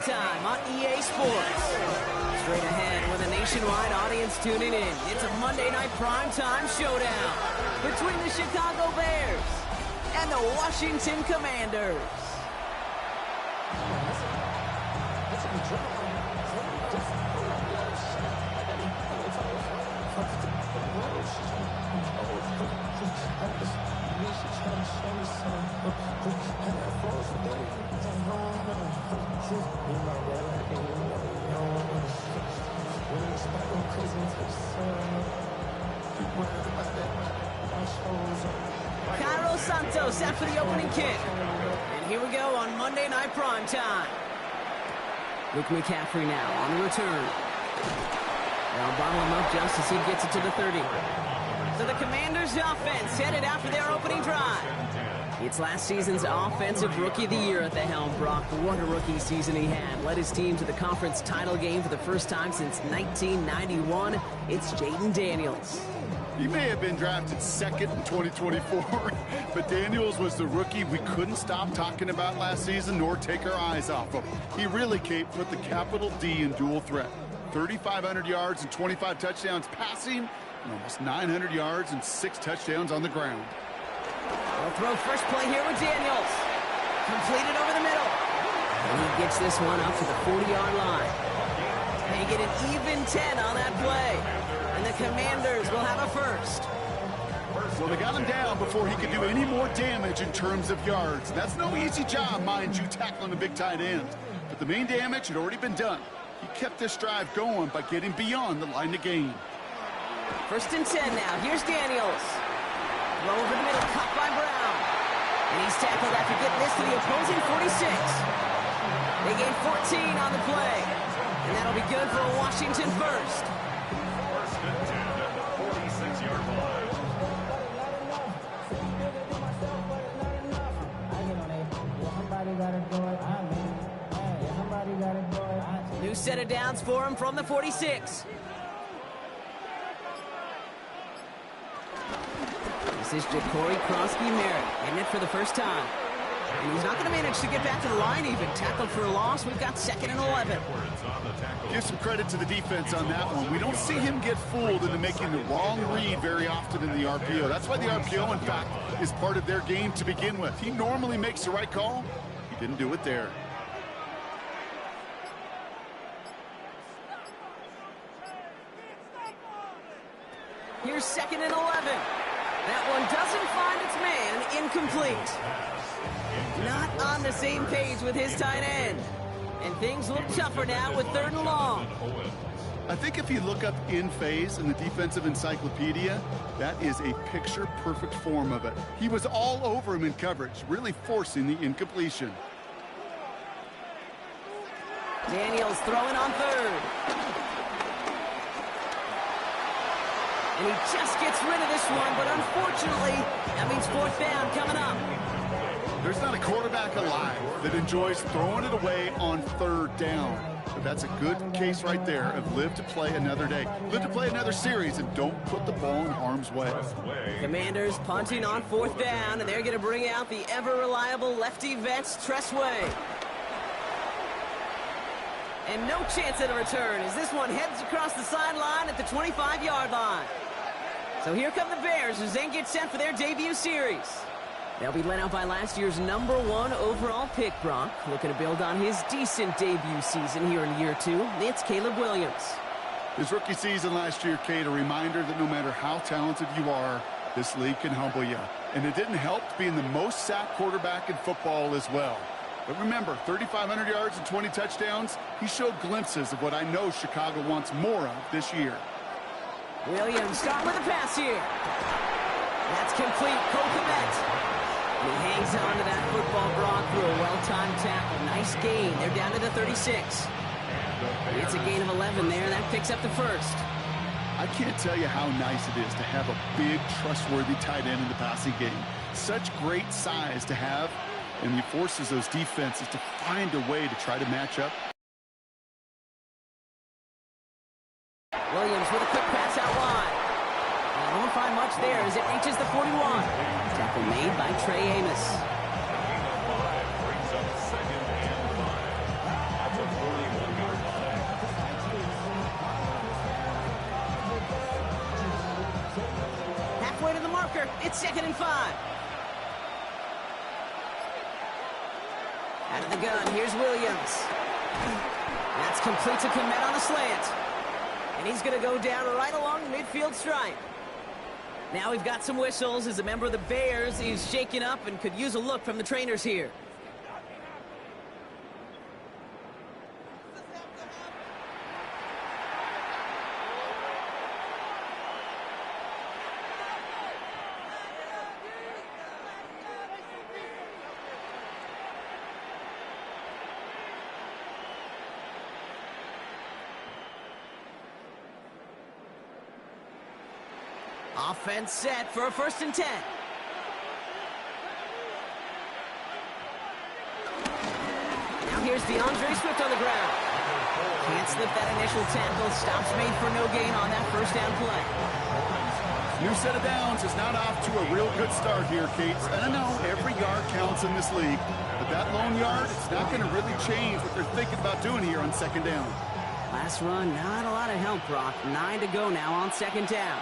Time on EA Sports. Straight ahead with a nationwide audience tuning in. It's a Monday night primetime showdown between the Chicago Bears and the Washington Commanders. Cairo Santos set for the opening kick. And here we go on Monday Night Primetime. Luke McCaffrey now on the return. They'll bottle him up just as he gets it to the 30. So the Commanders' offense headed after their opening drive. It's last season's Offensive Rookie of the Year at the helm, Brock. What a rookie season he had. Led his team to the conference title game for the first time since 1991. It's Jaden Daniels. He may have been drafted second in 2024, but Daniels was the rookie we couldn't stop talking about last season nor take our eyes off him. He really came with the capital D in dual threat. 3,500 yards and 25 touchdowns passing, and almost 900 yards and 6 touchdowns on the ground. They'll throw first play here with Daniels. Completed over the middle. And he gets this one up to the 40-yard line. They get an even 10 on that play. And the Commanders will have a first. Well, they got him down before he could do any more damage in terms of yards. That's no easy job, mind you, tackling a big tight end. But the main damage had already been done. He kept this drive going by getting beyond the line of gain. First and 10 now. Here's Daniels. Throw over the middle, caught by Brown. And he's tackled after getting this to the opposing 46. They gain 14 on the play. And that'll be good for a Washington first. New set of downs for him from the 46. This is Ja'Cory Krosky-Merritt, hitting it for the first time. And he's not going to manage to get back to the line even. Tackled for a loss. We've got 2nd and 11. Give some credit to the defense on that one. We don't see him get fooled into making the wrong read very often in the RPO. That's why the RPO, in fact, is part of their game to begin with. He normally makes the right call. He didn't do it there. Here's 2nd and 11. That one doesn't find its man, incomplete. Not on the same page with his tight end. And things look tougher now with 3rd and long. I think if you look up in phase in the defensive encyclopedia, that is a picture-perfect form of it. He was all over him in coverage, really forcing the incompletion. Daniels throwing on 3rd. And he just gets rid of this one, but unfortunately, that means 4th down coming up. There's not a quarterback alive that enjoys throwing it away on 3rd down. But that's a good case right there of live to play another day. Live to play another series and don't put the ball in harm's way. Commanders punting on 4th down, and they're going to bring out the ever-reliable lefty vets, Tressway. And no chance at a return as this one heads across the sideline at the 25-yard line. So here come the Bears as they get set for their debut series. They'll be led out by last year's #1 overall pick, Brock. Looking to build on his decent debut season here in year 2. It's Caleb Williams. His rookie season last year, Kate, a reminder that no matter how talented you are, this league can humble you. And it didn't help being the most sacked quarterback in football as well. But remember, 3,500 yards and 20 touchdowns, he showed glimpses of what I know Chicago wants more of this year. Williams start with a pass here. That's complete. Cole Kmet. And he hangs on to that football, Brock, through a well-timed tackle. Nice gain. They're down to the 36. It's a gain of 11 there. That picks up the first. I can't tell you how nice it is to have a big, trustworthy tight end in the passing game. Such great size to have, and he forces those defenses to find a way to try to match up. Williams with a quick pass out wide. They won't find much there as it reaches the 41. Tackle made by Trey Amos. marker. It's 2nd and 5. Out of the gun, here's Williams. That's complete to Komet on the slant. And he's going to go down right along the midfield stripe. Now we've got some whistles as a member of the Bears is shaken up and could use a look from the trainers here. Offense set for a 1st and 10. Now here's DeAndre Swift on the ground. Can't slip that initial tackle. Stops made for no gain on that 1st down play. New set of downs is not off to a real good start here, Kate. And I know every yard counts in this league, but that lone yard, it's not going to really change what they're thinking about doing here on 2nd down. Last run, not a lot of help, Brock. 9 to go now on 2nd down.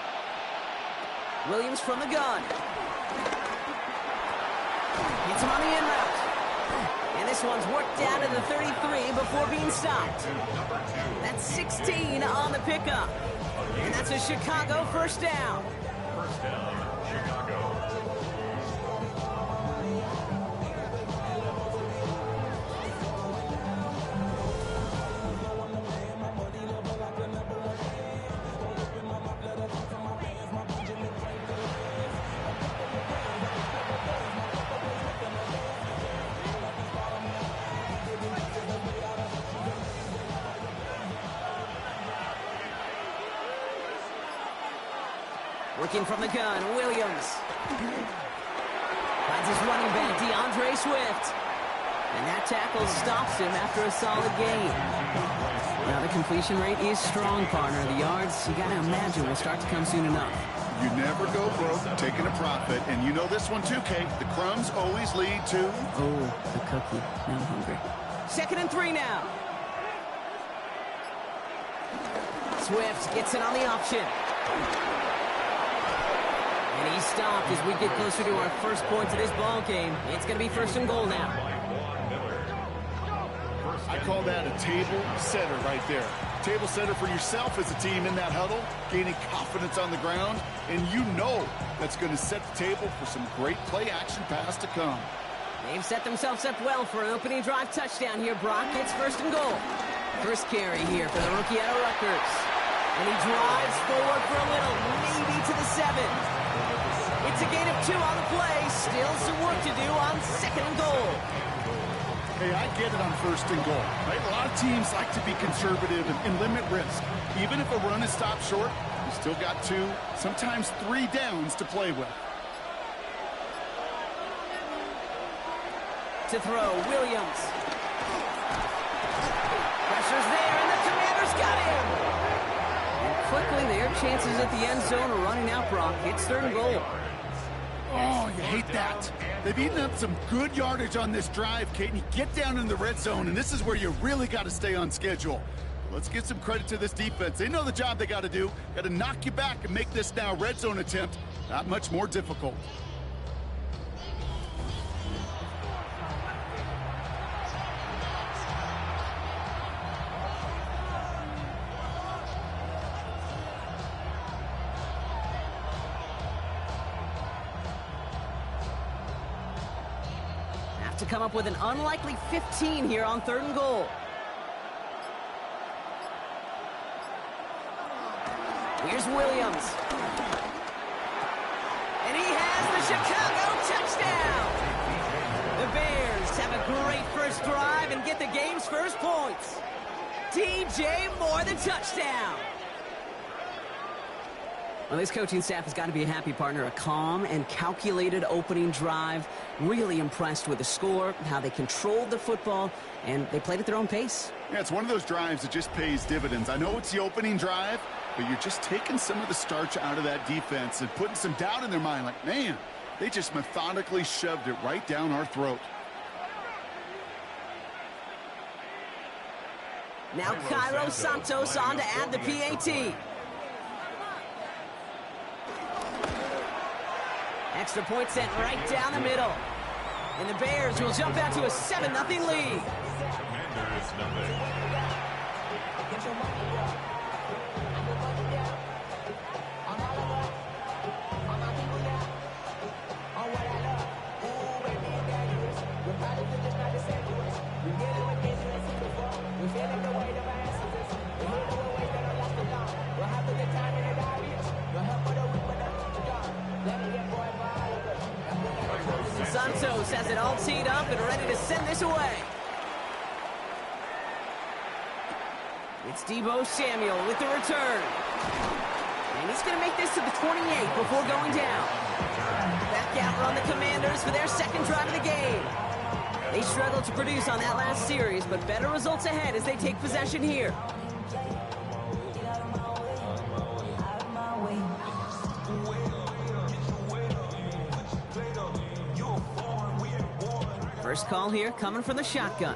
Williams from the gun. Hits him on the in route. And this one's worked down to the 33 before being stopped. That's 16 on the pickup. And that's a Chicago 1st down. First down, Chicago. Working from the gun, Williams. Finds his running back, DeAndre Swift. And that tackle stops him after a solid gain. Now the completion rate is strong, partner. The yards, you got to imagine, will start to come soon enough. You never go broke taking a profit, and you know this one too, Kate. The crumbs always lead to... Oh, the cookie. Now I'm hungry. 2nd and 3 now. Swift gets it on the option. And he's stopped as we get closer to our 1st point of this ball game. It's going to be 1st and goal now. I call that a table setter right there. Table setter for yourself as a team in that huddle, gaining confidence on the ground, and you know that's going to set the table for some great play-action pass to come. They've set themselves up well for an opening drive touchdown here, Brock. It's 1st and goal. First carry here for the rookie out of Rutgers. And he drives forward for a little, maybe to the 7. It's a gain of 2 on the play. Still some work to do on 2nd and goal. Hey, I get it on 1st and goal, right? A lot of teams like to be conservative and limit risk. Even if a run is stopped short, you still got 2, sometimes 3 downs to play with. To throw, Williams. Pressure's there, and the Commanders got him. And quickly, their chances at the end zone are running out, Brock. It's 3rd and goal. Oh, you hate that. They've eaten up some good yardage on this drive, Kate, and you get down in the red zone, and this is where you really got to stay on schedule. Let's give some credit to this defense. They know the job they got to do. Got to knock you back and make this now red zone attempt not much more difficult. To come up with an unlikely 15 here on 3rd and goal. Here's Williams. And he has the Chicago touchdown. The Bears have a great first drive and get the game's first points. DJ Moore, the touchdown. Well, this coaching staff has got to be a happy partner. A calm and calculated opening drive. Really impressed with the score, how they controlled the football, and they played at their own pace. Yeah, it's one of those drives that just pays dividends. I know it's the opening drive, but you're just taking some of the starch out of that defense and putting some doubt in their mind. Like, man, they just methodically shoved it right down our throat. Now Cairo Santos on to add the PAT. extra point sent right down the middle. And the Bears will jump out to a 7-0 lead. Commanders nothing. Santos has it all teed up and ready to send this away. It's Deebo Samuel with the return. And he's going to make this to the 28 before going down. Back out run the Commanders for their second drive of the game. They struggled to produce on that last series, but better results ahead as they take possession here. First call here coming from the shotgun.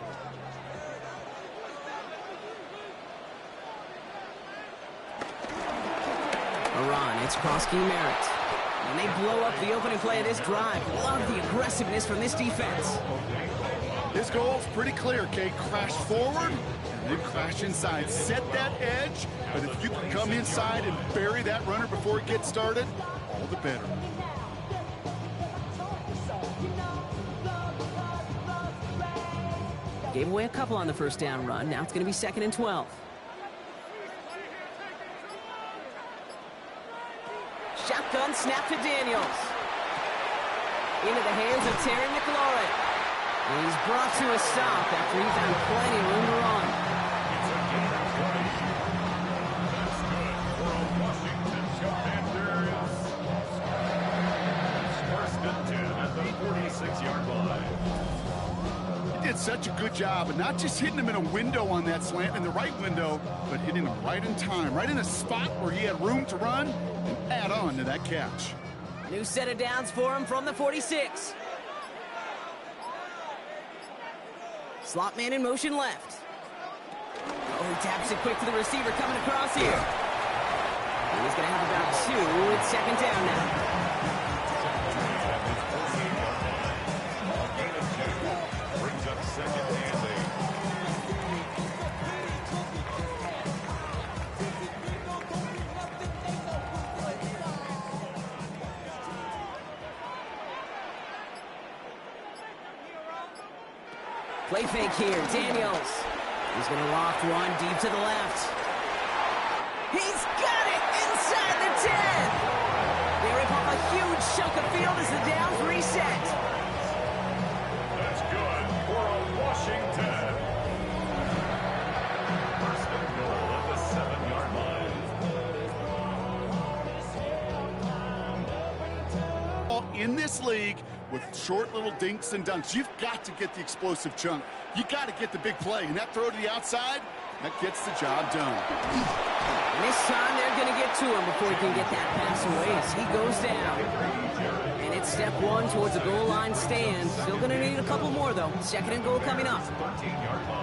Iran, it's Krosky Merritt. And they blow up the opening play of this drive. Love the aggressiveness from this defense. His goal's pretty clear, Kate. Crash forward and then crash inside. Set that edge, but if you can come inside and bury that runner before it gets started, all the better. Gave away a couple on the first down run. Now it's going to be 2nd and 12. Shotgun snap to Daniels. Into the hands of Terry McLaurin. And he's brought to a stop after he found plenty of room to run. It's a gain of 20. That's good for a Washington Commanders. First and 10 at the 46-yard line. He did such a good job, and not just hitting him in a window on that slant, in the right window, but hitting him right in time, right in a spot where he had room to run and add on to that catch. New set of downs for him from the 46. Slot man in motion left. Oh, he taps it quick to the receiver coming across here. And he's going to have about 2. It's 2nd down now. Brings up 2nd and 8. Play fake here, Daniels. He's going to loft one deep to the left. He's got it inside the 10. They rip off a huge chunk of field as the downs reset. That's good for a Washington. First and goal at the 7-yard line. In this league, with short little dinks and dunks, you've got to get the explosive chunk. You got to get the big play, and that throw to the outside, that gets the job done. And this time they're going to get to him before he can get that pass away as he goes down. And it's step 1 towards a goal line stand. Still going to need a couple more, though. 2nd and goal coming up.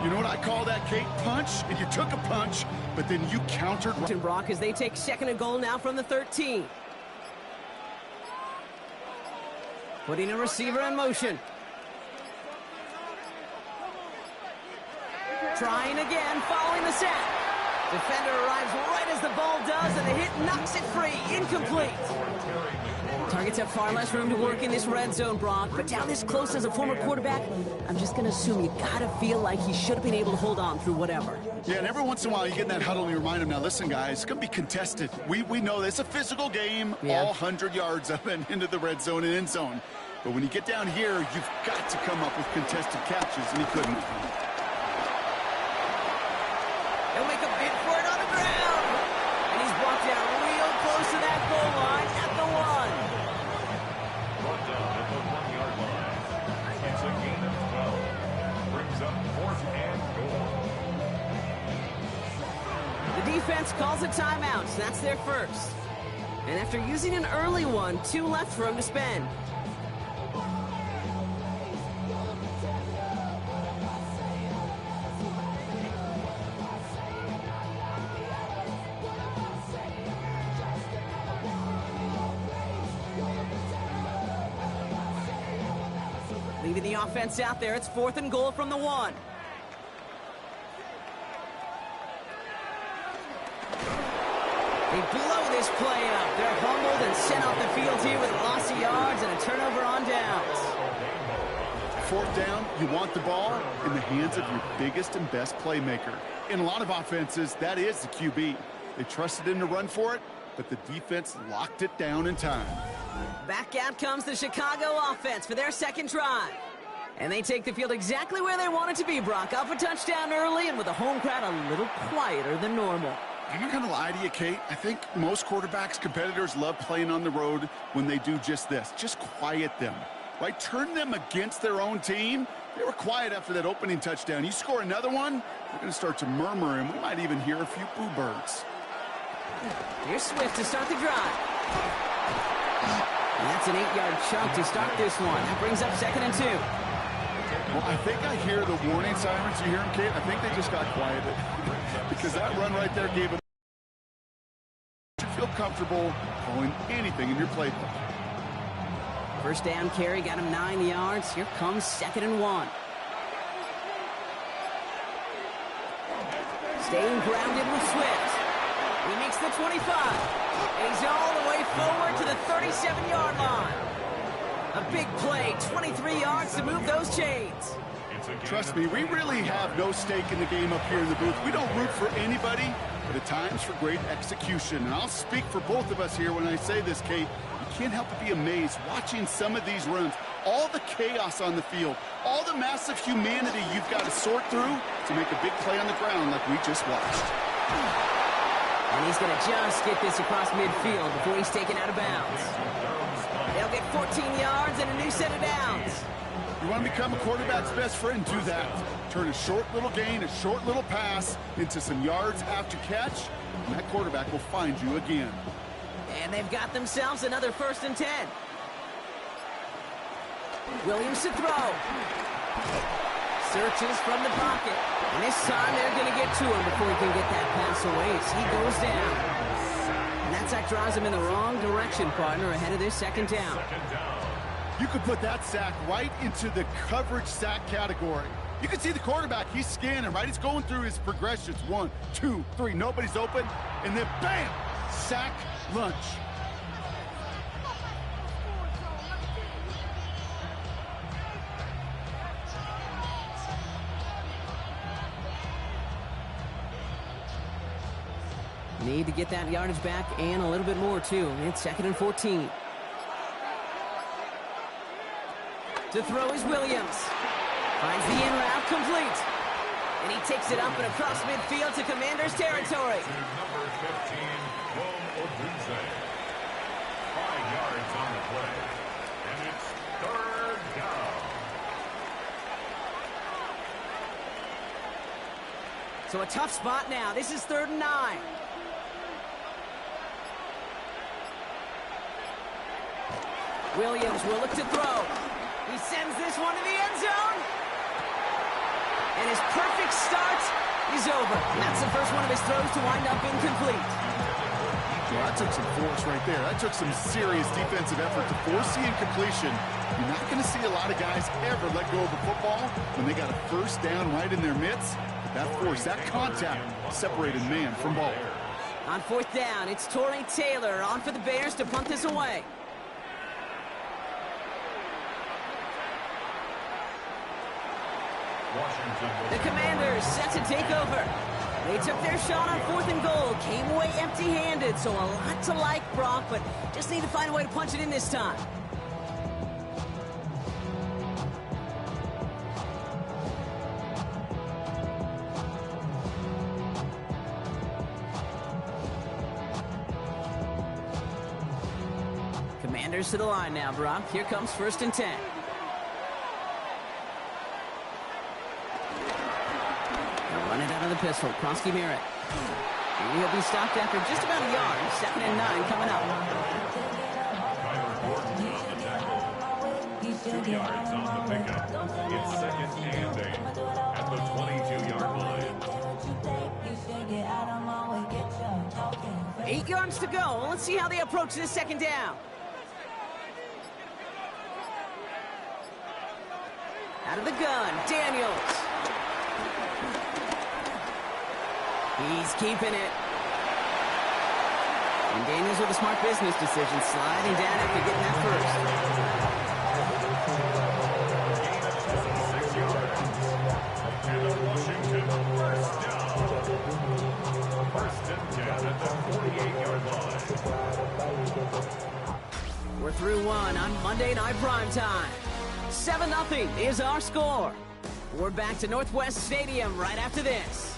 You know what I call that, Kate? Punch, and you took a punch, but then you countered. And Brock as they take 2nd and goal now from the 13. Putting a receiver in motion. Trying again, following the sack. Defender arrives right as the ball does, and the hit knocks it free. Incomplete. Targets have far less room to work in this red zone, Brock, but down this close as a former quarterback, I'm just going to assume you got to feel like he should have been able to hold on through whatever. Yeah, and every once in a while you get in that huddle and you remind him, now listen, guys, it's going to be contested. We know this. It's a physical game, all 100 yards up and into the red zone and end zone. But when you get down here, you've got to come up with contested catches, and he couldn't. He'll make a bid for it on the ground. And he's brought down real close to that goal line at the 1. Brought down at the 1-yard line. It's a gain of 12. Brings up 4th and goal. The defense calls a timeout, so that's their first. And after using an early one, 2 left for him to spend. Leading the offense out there. It's 4th and goal from the 1. They blow this play up. They're humbled and sent off the field here with a loss of yards and a turnover on downs. 4th down, you want the ball in the hands of your biggest and best playmaker. In a lot of offenses, that is the QB. They trusted him to run for it, but the defense locked it down in time. Back out comes the Chicago offense for their second drive. And they take the field exactly where they want it to be, Brock. Off a touchdown early and with the home crowd a little quieter than normal. I'm not going to lie to you, Kate. I think most quarterbacks, competitors love playing on the road when they do just this. Just quiet them. Right? Turn them against their own team. They were quiet after that opening touchdown. You score another one, they're going to start to murmur, and we might even hear a few boo birds. Here's Swift to start the drive. And that's an 8-yard chunk to start this one. That brings up 2nd and 2. Well, I think I hear the warning sirens. You hear them, Kate? I think they just got quieted. Because that run right there gave them... You feel comfortable calling anything in your playbook. First down carry got him 9 yards. Here comes 2nd and 1. Staying grounded with Swift. He makes the 25. And he's all the way forward to the 37-yard line. A big play, 23 yards to move those chains. Trust me, we really have no stake in the game up here in the booth. We don't root for anybody, but at times for great execution. And I'll speak for both of us here when I say this, Kate. You can't help but be amazed watching some of these runs. All the chaos on the field, all the massive humanity you've got to sort through to make a big play on the ground like we just watched. And he's going to just get this across midfield before he's taken out of bounds. They'll get 14 yards and a new set of downs. You want to become a quarterback's best friend? Do that. Turn a short little gain, a short little pass into some yards after catch, and that quarterback will find you again. And they've got themselves another 1st and 10. Williams to throw. Searches from the pocket. And this time they're going to get to him before he can get that pass away as he goes down. And that sack drives him in the wrong direction, partner, ahead of this 2nd down. You could put that sack right into the coverage sack category. You can see the quarterback, he's scanning, right? He's going through his progressions. 1, 2, 3, nobody's open. And then bam, sack lunch. Need to get that yardage back and a little bit more, too. It's 2nd and 14. To throw is Williams. Finds the in route complete. And he takes it up and across midfield to Commanders territory. Number 15, Ogunze. 5 yards on the play. And it's 3rd down. So a tough spot now. This is 3rd and 9. Williams will look to throw. He sends this one to the end zone. And his perfect start is over. And that's the first one of his throws to wind up incomplete. Well, that took some force right there. That took some serious defensive effort to force the incompletion. You're not going to see a lot of guys ever let go of the football when they got a 1st down right in their midst. But that force, that contact, separated man from ball. On 4th down, it's Torrey Taylor on for the Bears to punt this away. The Commanders set to take over. They took their shot on 4th and goal, came away empty-handed, so a lot to like, Brock, but just need to find a way to punch it in this time. Commanders to the line now, Brock. Here comes 1st and 10. Run it out of the pistol. Kronsky Merritt. He'll be stopped after just about a yard. 2nd and 9 coming up. Tyler Gordon on the tackle. 2 yards on the pickup. It's 2nd and 8 at the 22-yard line. 8 yards to go. Let's see how they approach this 2nd down. Out of the gun, Daniels. He's keeping it. And Daniels with a smart business decision, sliding down after getting that first. And the Washington first down. First and 10 at the 48-yard line. We're through one on Monday Night Primetime. 7-0 is our score. We're back to Northwest Stadium right after this.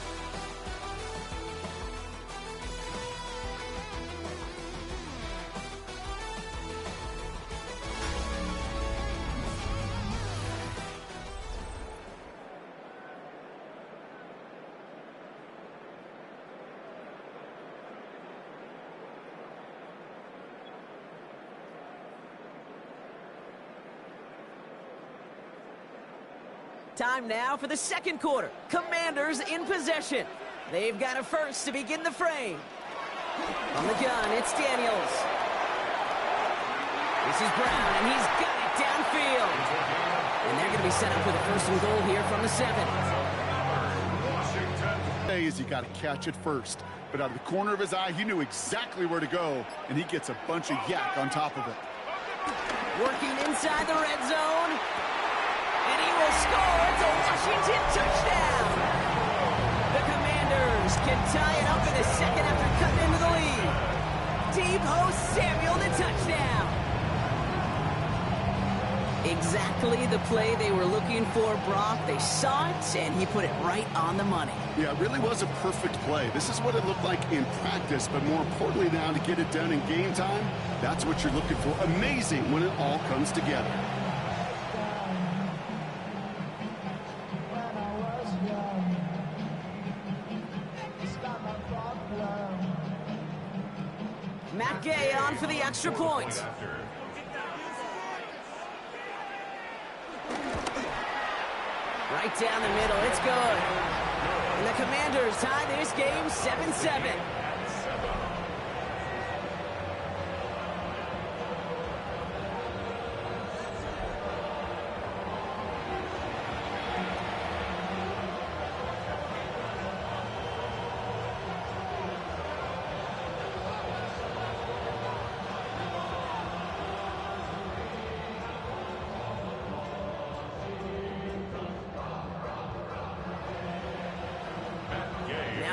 Time now for the second quarter. Commanders in possession. They've got a first to begin the frame. On the gun, it's Daniels. This is Brown, and he's got it downfield. And they're going to be set up with a first and goal here from the 7. Is you got to catch it first. But out of the corner of his eye, he knew exactly where to go, and he gets a bunch of yak on top of it. Working inside the red zone. And he will score. It's a Washington touchdown. The Commanders can tie it up in the second after cutting into the lead. Deebo Samuel, the touchdown. Exactly the play they were looking for, Brock. They saw it, and he put it right on the money. Yeah, it really was a perfect play. This is what it looked like in practice, but more importantly now to get it done in game time, that's what you're looking for. Amazing when it all comes together. Matt Gay on for the extra point. Right down the middle, it's good. And the Commanders tie this game 7-7.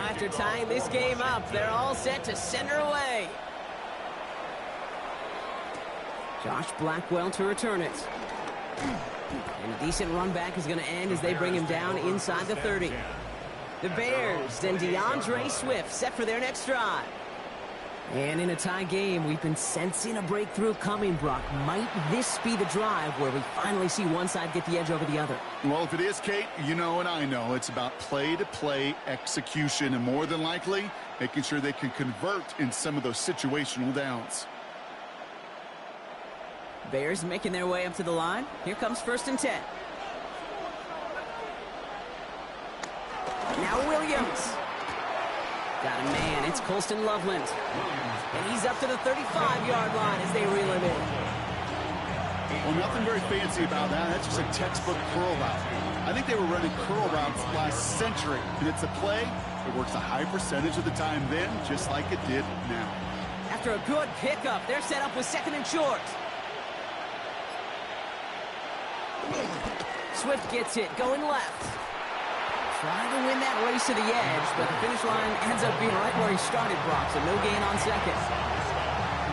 After tying this game up, they're all set to center away. Josh Blackwell to return it. And a decent run back is going to end as they bring him down inside the 30. The Bears and DeAndre Swift set for their next drive. And in a tie game, we've been sensing a breakthrough coming, Brock. Might this be the drive where we finally see one side get the edge over the other? Well, if it is, Kate, you know and I know it's about play-to-play execution, and more than likely, making sure they can convert in some of those situational downs. Bears making their way up to the line. Here comes 1st and 10. Now Williams. Got a man, it's Colston Loveland. And he's up to the 35-yard line as they reel him in. Well, nothing very fancy about that. That's just a textbook curl route. I think they were running curl routes last century, and it's a play that works a high percentage of the time then, just like it did now. After a good pickup, they're set up with 2nd and short. Swift gets it, going left. Trying to win that race to the edge, but the finish line ends up being right where he started, Brock, so no gain on 2nd.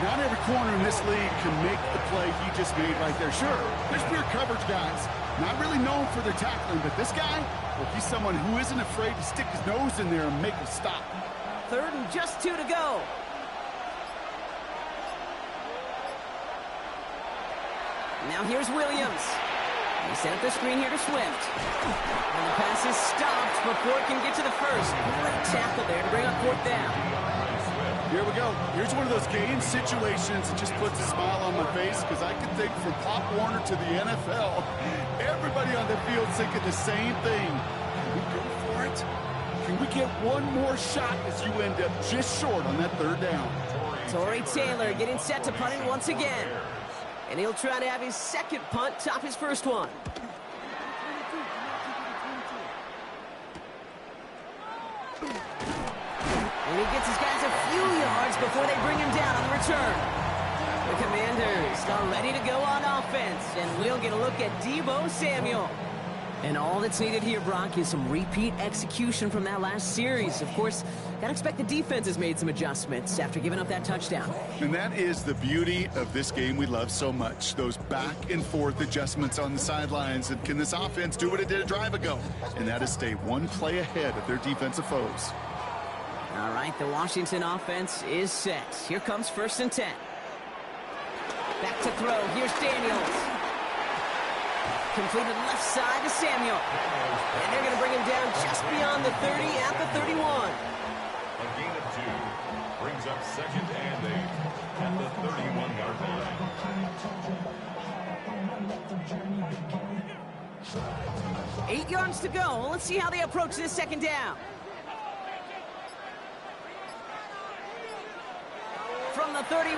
Not every corner in this league can make the play he just made right there. Sure, there's pure coverage guys, not really known for their tackling, but this guy, well, he's someone who isn't afraid to stick his nose in there and make a stop. 3rd and just 2 to go. Now here's Williams. They set up the screen here to Swift. And the pass is stopped before it can get to the first. Great tackle there to bring up 4th down. Here we go. Here's one of those game situations that just puts a smile on my face, because I can think from Pop Warner to the NFL, everybody on the field thinking the same thing. Can we go for it? Can we get one more shot as you end up just short on that 3rd down? Torrey Taylor getting set to punt it once again. And he'll try to have his 2nd punt top his 1st one. And he gets his guys a few yards before they bring him down on the return. The Commanders are ready to go on offense, and we'll get a look at Deebo Samuel. And all that's needed here, Brock, is some repeat execution from that last series. Of course, gotta expect the defense has made some adjustments after giving up that touchdown. And that is the beauty of this game we love so much. Those back and forth adjustments on the sidelines. And can this offense do what it did a drive ago? And that is stay one play ahead of their defensive foes. All right, the Washington offense is set. Here comes 1st and 10. Back to throw. Here's Daniels. Completed left side to Samuel. And they're going to bring him down just beyond the 30 at the 31. A gain of 2 brings up 2nd and 8 at the 31-yard line. 8 yards to go. Let's see how they approach this 2nd down. From the 31.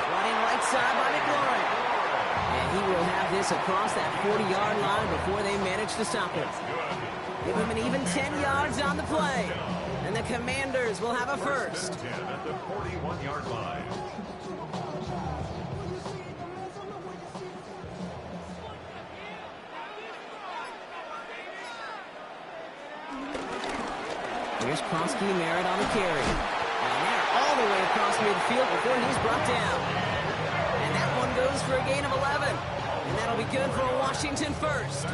Running right side by McLaurin. And he will have this across that 40-yard line before they manage to stop it. Give him an even 10 yards on the play. And the Commanders will have a first. At the 41-yard line. Here's Krosky Merritt on the carry. And they're all the way across midfield before he's brought down. And that one goes for a gain of 11. And that'll be good for a Washington first.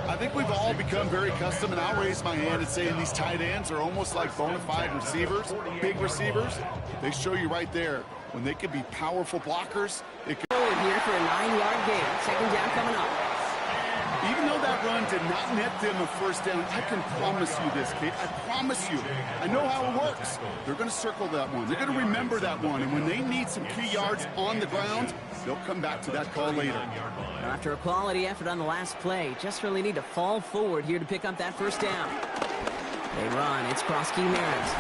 I think we've all become very accustomed, and I'll raise my hand and say these tight ends are almost like bona fide receivers, big receivers. They show you right there when they can be powerful blockers. It can Forward here for a 9-yard gain. 2nd down coming up. Even though that run did not net them a first down, I can promise you this, Kate. I promise you. I know how it works. They're going to circle that one. They're going to remember that one. And when they need some key yards on the ground, they'll come back to that call later. After a quality effort on the last play, just really need to fall forward here to pick up that 1st down. They run. It's Krosky Merritt.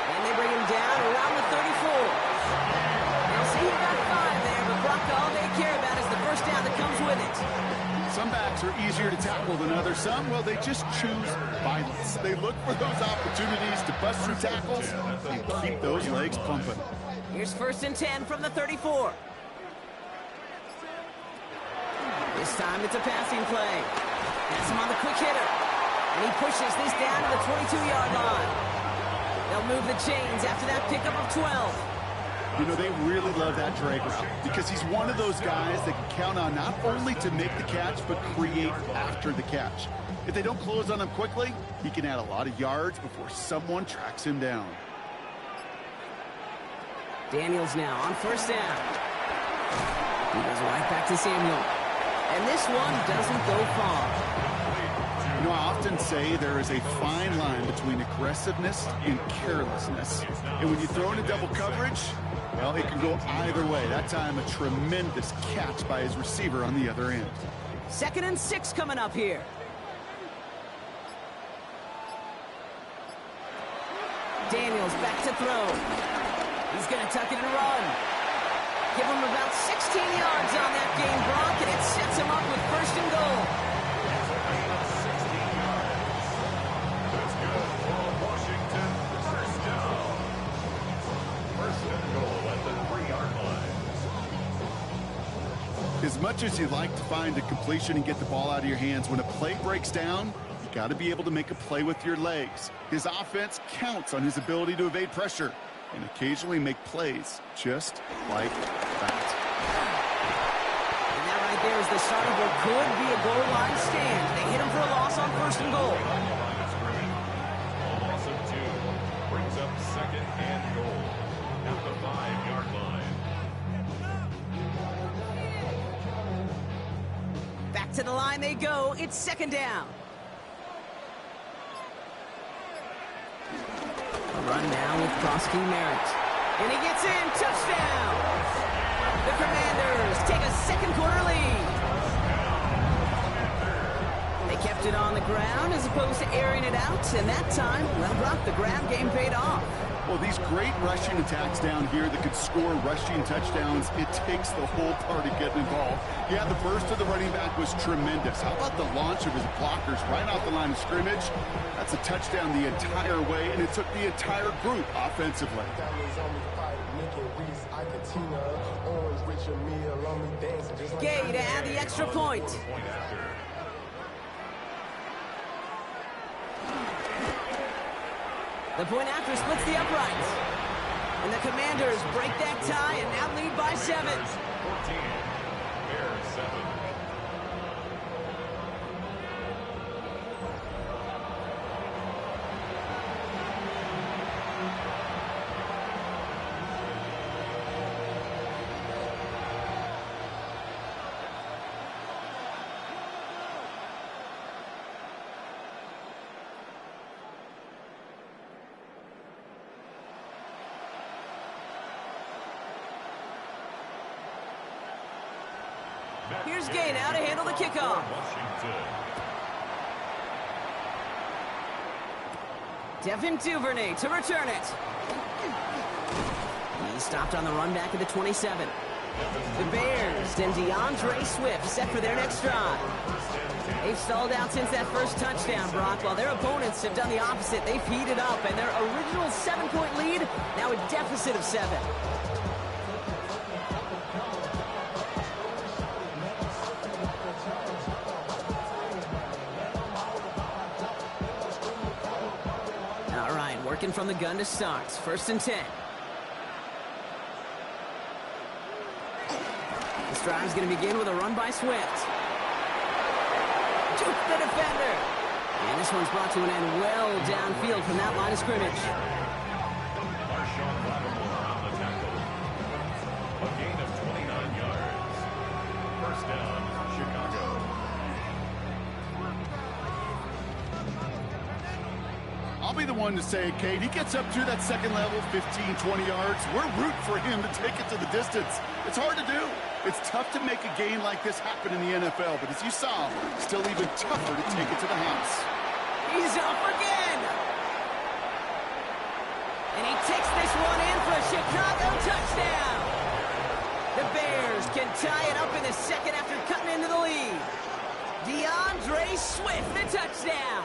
And they bring him down around the 34. They'll see he got 5 there, but Brock, all they care about is the 1st down that comes with it. Some backs are easier to tackle than others. Some, well, they just choose violence. They look for those opportunities to bust through tackles and keep those legs pumping. Here's 1st and 10 from the 34. This time it's a passing play. Pass him on the quick hitter. And he pushes this down to the 22-yard line. They'll move the chains after that pickup of 12. You know, they really love that drag route because he's one of those guys that can count on not only to make the catch, but create after the catch. If they don't close on him quickly, he can add a lot of yards before someone tracks him down. Daniels now on 1st down. He goes right back to Samuel. And this one doesn't go far. You know, I often say there is a fine line between aggressiveness and carelessness. And when you throw into double coverage, well, it can go either way. That time, a tremendous catch by his receiver on the other end. 2nd and 6 coming up here. Daniels back to throw. He's going to tuck it and run. Give him about 16 yards on that game, Brock, and it sets him up with 1st and goal. That's good for Washington. 1st down. 1st and goal at the 3-yard line. As much as you'd like to find a completion and get the ball out of your hands, when a play breaks down, you got to be able to make a play with your legs. His offense counts on his ability to evade pressure and occasionally make plays just like that. And that right there is the start of what could be a goal line stand. They hit him for a loss on 1st and goal. A loss of 2 brings up 2nd and goal at the 5-yard line. Back to the line they go. It's 2nd down. A run now with Krosky Merritt. And he gets in. Touchdown! The Commanders take a 2nd quarter lead. They kept it on the ground as opposed to airing it out. And that time, well, Brock, the ground game paid off. Well, these great rushing attacks down here that could score rushing touchdowns, it takes the whole party getting involved. Yeah, the burst of the running back was tremendous. How about the launch of his blockers right off the line of scrimmage? That's a touchdown the entire way, and it took the entire group offensively. Gay to add the extra point. The point after splits the uprights. And the Commanders break that tie and now lead by 7. 14, Bears 7. Here's Gay now to handle the kickoff. Devin Duvernay to return it. He stopped on the run back at the 27. The Bears and DeAndre Swift set for their next drive. They've stalled out since that first touchdown, Brock, while their opponents have done the opposite. They've heated up, and their original 7-point lead, now a deficit of 7. Working from the gun to start. 1st and 10. This drive's going to begin with a run by Swift. Juke the defender. And this one's brought to an end well downfield from that line of scrimmage. On the tackle. A gain of 29 yards. 1st down, Chicago. I'll be the one to say, Kate, he gets up to that second level, 15, 20 yards. We're rooting for him to take it to the distance. It's hard to do. It's tough to make a game like this happen in the NFL, but as you saw, still even tougher to take it to the house. He's up again. And he takes this one in for a Chicago touchdown. The Bears can tie it up in the second after cutting into the lead. DeAndre Swift, the touchdown.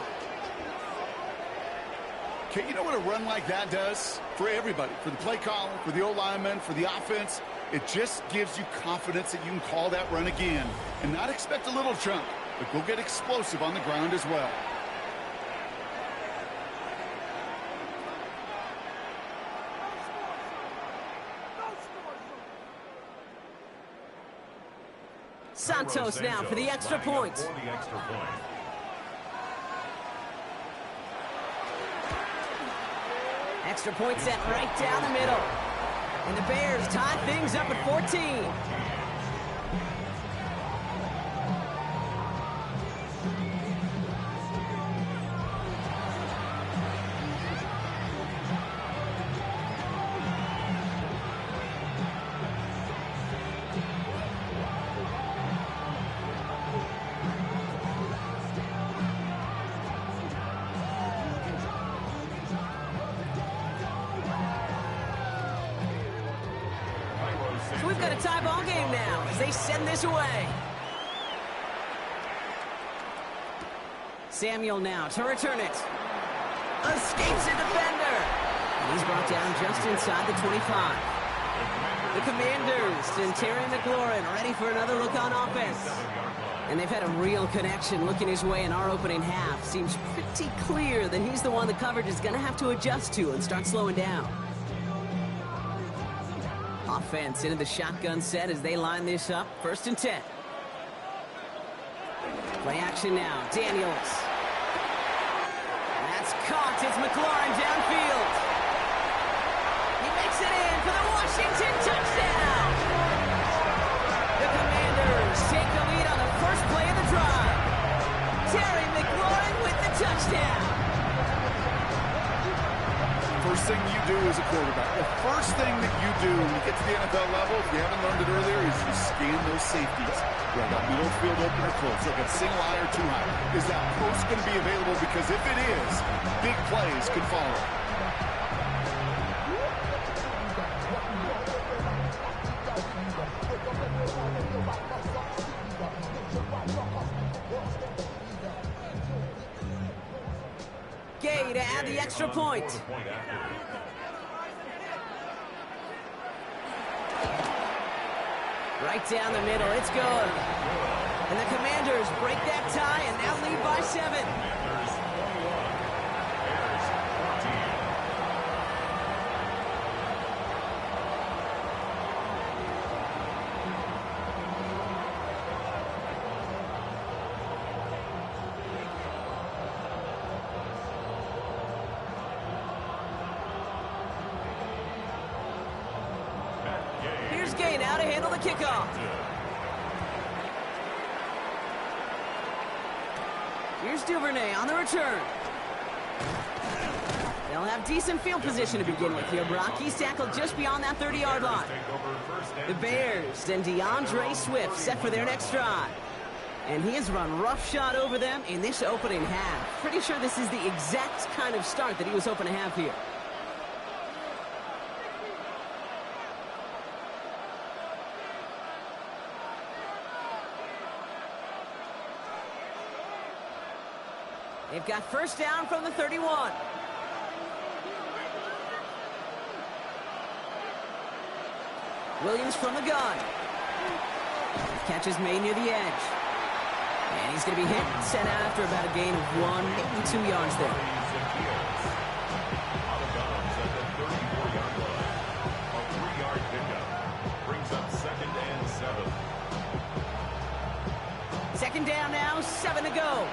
Okay, you know what a run like that does? For everybody, for the play caller, for the O-lineman, for the offense, it just gives you confidence that you can call that run again and not expect a little chunk, but go get explosive on the ground as well. Santos now for the extra point. Extra point set right down the middle. And the Bears tie things up at 14. So we've got a tie ball game now as they send this away. Samuel now to return it. Escapes a defender. And he's brought down just inside the 25. The Commanders and Terry McLaurin ready for another look on offense. And they've had a real connection looking his way in our opening half. Seems pretty clear that he's the one the coverage is going to have to adjust to and start slowing down. Offense into the shotgun set as they line this up. 1st and 10. Play action now. Daniels. That's caught. It's McLaurin downfield. He makes it in for the Washington touchdown. The Commanders take the lead on the first play of the drive. Terry McLaurin with the touchdown. First thing you do as a quarterback, the first thing that you do when you get to the NFL level, if you haven't learned it earlier, is you scan those safeties. Do I got middle field open or close? Do I got single high or too high? Is that post going to be available? Because if it is, big plays could follow. Gay to add the extra point. Right down the middle, it's good. And the Commanders break that tie and now lead by 7. Here's Gay now to handle the kickoff. Here's Duvernay on the return. They'll have decent field position to begin with here, Brock. He's tackled just beyond that 30-yard line. The Bears and DeAndre Swift set for their next drive. And he has run roughshod over them in this opening half. Pretty sure this is the exact kind of start that he was hoping to have here. They've got first down from the 31. Williams from the gun. Catch is made near the edge. And he's going to be hit and sent out after about a gain of 1, maybe 2 yards there. Out of bounds at the 34-yard line. A 3-yard pickup brings up 2nd and 7. Second down now, 7 to go.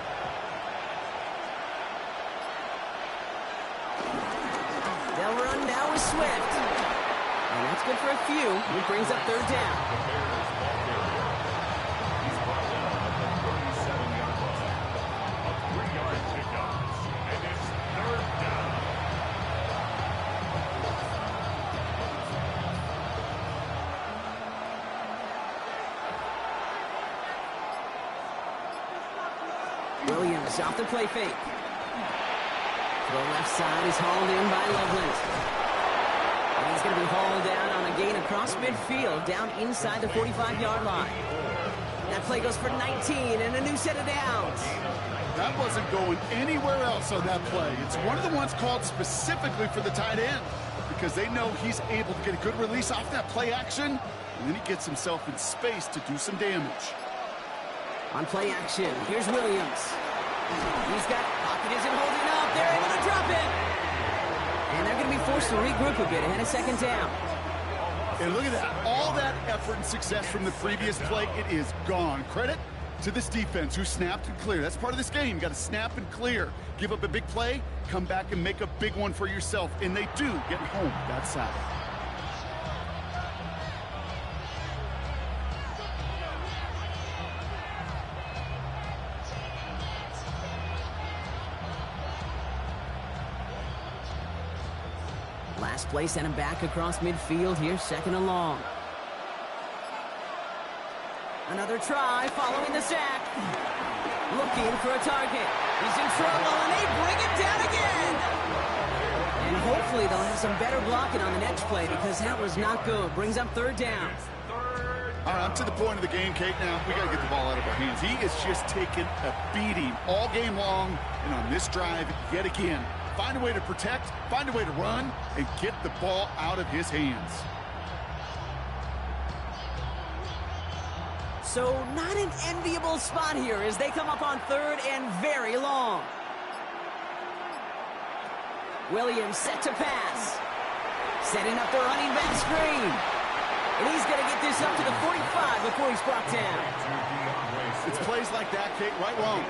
They'll run now with Swift. And that's good for a few. It brings up third down. He's brought down at the 37-yard line. A 3-yard pickup. And it's third down. Williams off the play fake. The left side is hauled in by Loveland. And he's going to be hauled down on a gain across midfield, down inside the 45-yard line. That play goes for 19 and a new set of downs. That wasn't going anywhere else on that play. It's one of the ones called specifically for the tight end because they know he's able to get a good release off that play action, and then he gets himself in space to do some damage. On play action, here's Williams. He's got pocket isn't holding up. They're able to drop it. And they're going to be forced to regroup a bit ahead of second down. And look at that. All that effort and success from the previous play, it is gone. Credit to this defense who snapped and cleared. That's part of this game. You got to snap and clear. Give up a big play, come back and make a big one for yourself. And they do get home that side. Last play sent him back across midfield here, second and long. Another try following the sack. Looking for a target. He's in trouble, and they bring him down again. And hopefully they'll have some better blocking on the next play because that was not good. Brings up third down. All right, I'm to the point of the game, Kate, now. We got to get the ball out of our hands. He is just taking a beating all game long, and on this drive, yet again. Find a way to protect, find a way to run, and get the ball out of his hands. So not an enviable spot here as they come up on third and very long. Williams set to pass. Setting up the running back screen. And he's going to get this up to the 45 before he's brought down. It's plays like that, Kate, right, wrong.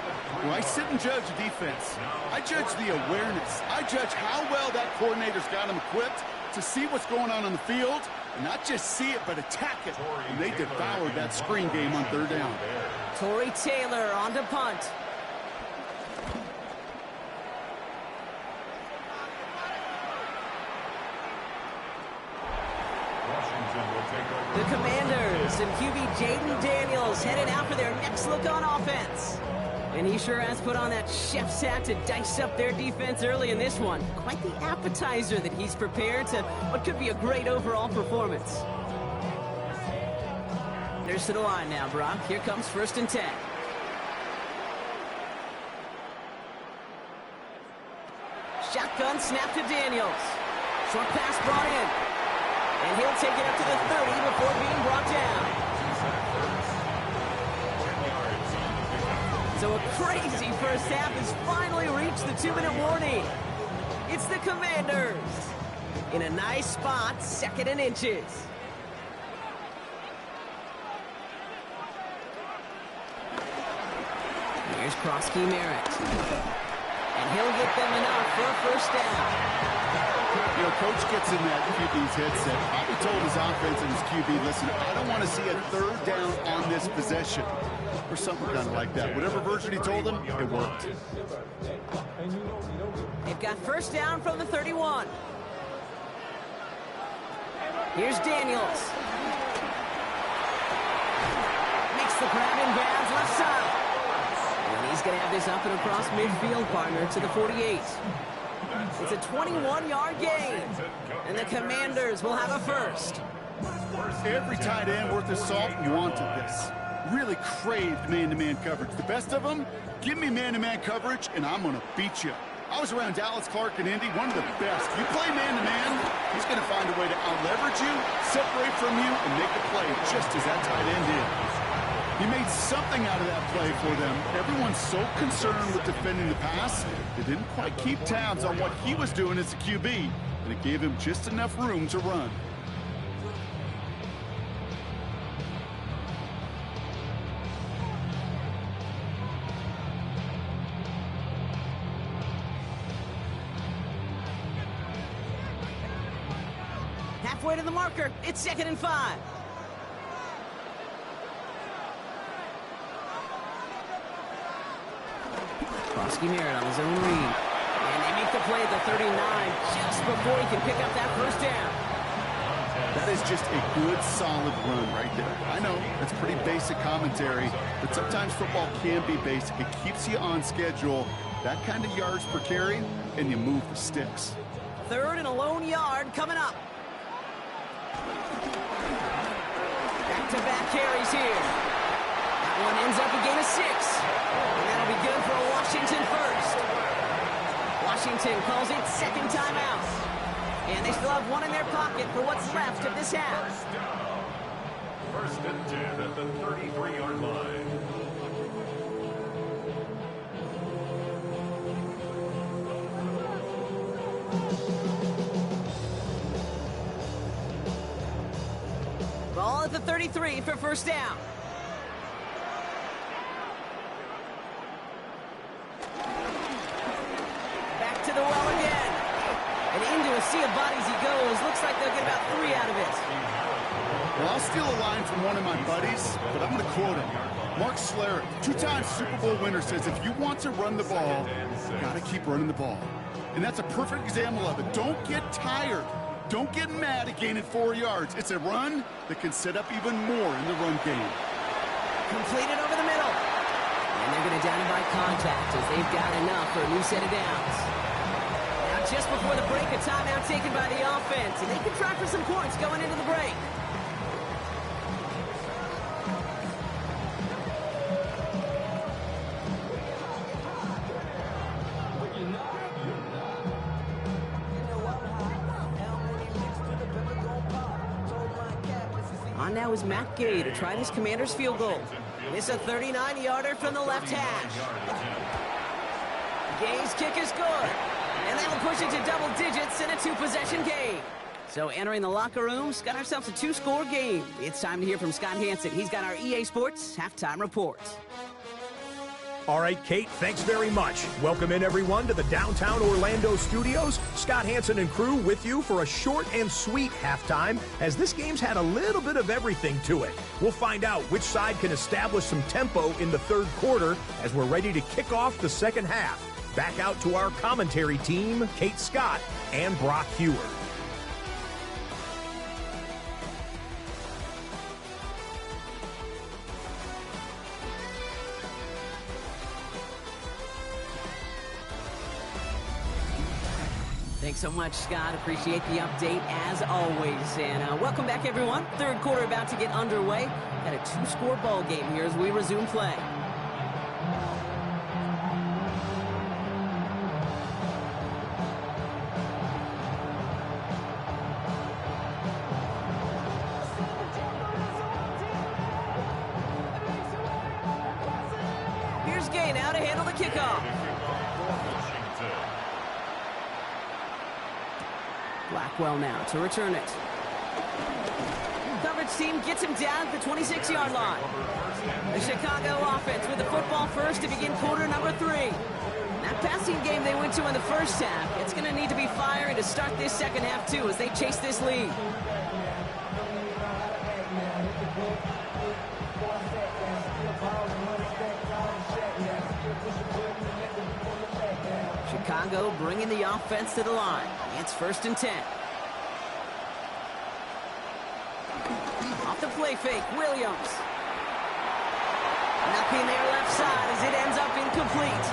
When I sit and judge a defense, I judge the awareness. I judge how well that coordinator's got him equipped to see what's going on the field, and not just see it, but attack it. And they devoured that screen game on third down. Torrey Taylor on to punt. The Commanders and QB Jaden Daniels headed out for their next look on offense. And he sure has put on that chef's hat to dice up their defense early in this one. Quite the appetizer that he's prepared to what could be a great overall performance. There's to the line now, Brock. Here comes 1st and 10. Shotgun snap to Daniels. Short pass brought in. And he'll take it up to the 30 before being brought down. So a crazy first half has finally reached the 2-minute warning. It's the Commanders in a nice spot, 2nd and inches. Here's Krosky Merritt. And he'll get them enough for a first down. You know, Coach gets in that QB's headset. Probably told his offense and his QB, listen, I don't want to see a 3rd down on this possession. Or something kind of like that. Whatever version he told him, it worked. They've got first down from the 31. Here's Daniels. Makes the grab and grabs left side. And he's going to have this up and across midfield, partner, to the 48. It's a 21-yard gain. And the Commanders will have a first. Every tight end worth his salt wanted this. Really craved man-to-man coverage. The best of them, give me man-to-man coverage, and I'm going to beat you. I was around Dallas Clark and Indy, one of the best. You play man-to-man, he's going to find a way to out-leverage you, separate from you, and make a play just as that tight end did. He made something out of that play for them. Everyone's so concerned with defending the pass, they didn't quite keep tabs on what he was doing as a QB, and it gave him just enough room to run. Halfway to the marker, it's 2nd and 5. Krosky Merritt on his own read. And they make the play at the 39 just before he can pick up that first down. That is just a good, solid run right there. I know, that's pretty basic commentary, but sometimes football can be basic. It keeps you on schedule, that kind of yards per carry, and you move the sticks. 3rd and a lone yard coming up. Back-to-back carries here. That one ends up a gain of 6. And that'll be good for a Washington first. Washington calls it 2nd timeout. And they still have one in their pocket for what's left of this half. First and 10 at the 33-yard line. Ball at the 33 for first down. Back to the well again. And into a sea of bodies he goes. Looks like they'll get about 3 out of it. Well, I'll steal a line from one of my buddies, but I'm going to quote him. Mark Schlereth, 2-time Super Bowl winner, says if you want to run the ball, you got to keep running the ball. And that's a perfect example of it. Don't get tired. Don't get mad at gaining 4 yards. It's a run that can set up even more in the run game. Completed over the middle. And they're going to down him by contact as they've got enough for a new set of downs. Now just before the break, a timeout taken by the offense. And they can try for some points going into the break. On now is Matt Gay to try this Commander's field goal. It's a 39-yarder from the left hash. Gay's kick is good. And that'll push it to double digits in a 2-possession game. So entering the locker room's got ourselves a 2-score game. It's time to hear from Scott Hansen. He's got our EA Sports halftime report. All right, Kate, thanks very much. Welcome in, everyone, to the downtown Orlando studios. Scott Hansen and crew with you for a short and sweet halftime, as this game's had a little bit of everything to it. We'll find out which side can establish some tempo in the third quarter as we're ready to kick off the second half. Back out to our commentary team, Kate Scott and Brock Hewer. Thanks so much, Scott. Appreciate the update as always. And welcome back, everyone. Third quarter about to get underway. Got a 2-score ball game here as we resume play. now to handle the kickoff. Blackwell now to return it. Coverage team gets him down at the 26-yard line. The Chicago offense with the football first to begin quarter number 3. That passing game they went to in the first half, it's going to need to be firing to start this second half too as they chase this lead. Chicago bringing the offense to the line. It's 1st and 10. Off the play fake, Williams. Knocking their left side as it ends up incomplete.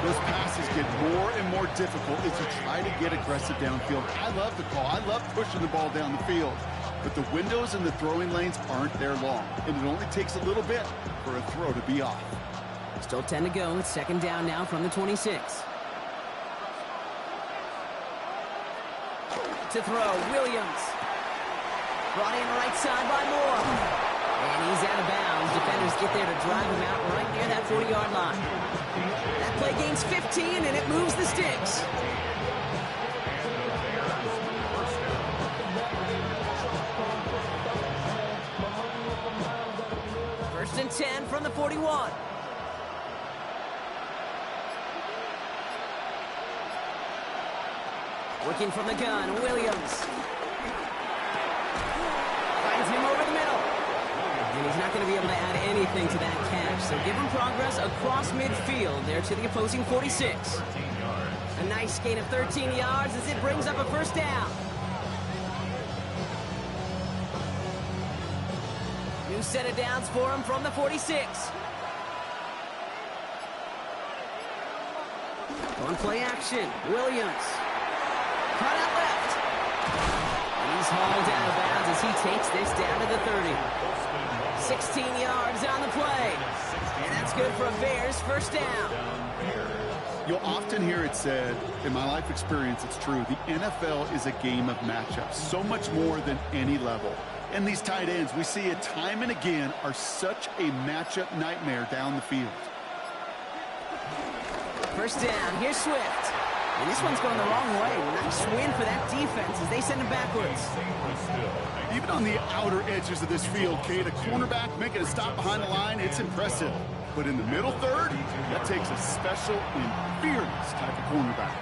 Those passes get more and more difficult as you try to get aggressive downfield. I love the call. I love pushing the ball down the field. But the windows in the throwing lanes aren't there long, and it only takes a little bit for a throw to be off. Still 10 to go. It's 2nd down now from the 26. To throw, Williams. Brought in right side by Moore. And he's out of bounds. Defenders get there to drive him out right near that 40-yard line. That play gains 15, and it moves the sticks. First and 10 from the 41. Working from the gun, Williams. Finds him over the middle. And he's not going to be able to add anything to that catch. So give him progress across midfield there to the opposing 46. A nice gain of 13 yards as it brings up a 1st down. New set of downs for him from the 46. On play action, Williams. Cut out left. And he's hauled out of bounds as he takes this down to the 30. 16 yards on the play. And that's good for a Bears 1st down. You'll often hear it said, in my life experience, it's true, the NFL is a game of matchups, so much more than any level. And these tight ends, we see it time and again, are such a matchup nightmare down the field. 1st down, here's Swift. And this one's going the wrong way. Nice win for that defense as they send him backwards. Even on the outer edges of this field, Kate, a cornerback making a stop behind the line, it's impressive. But in the middle third, that takes a special and fearless type of cornerback.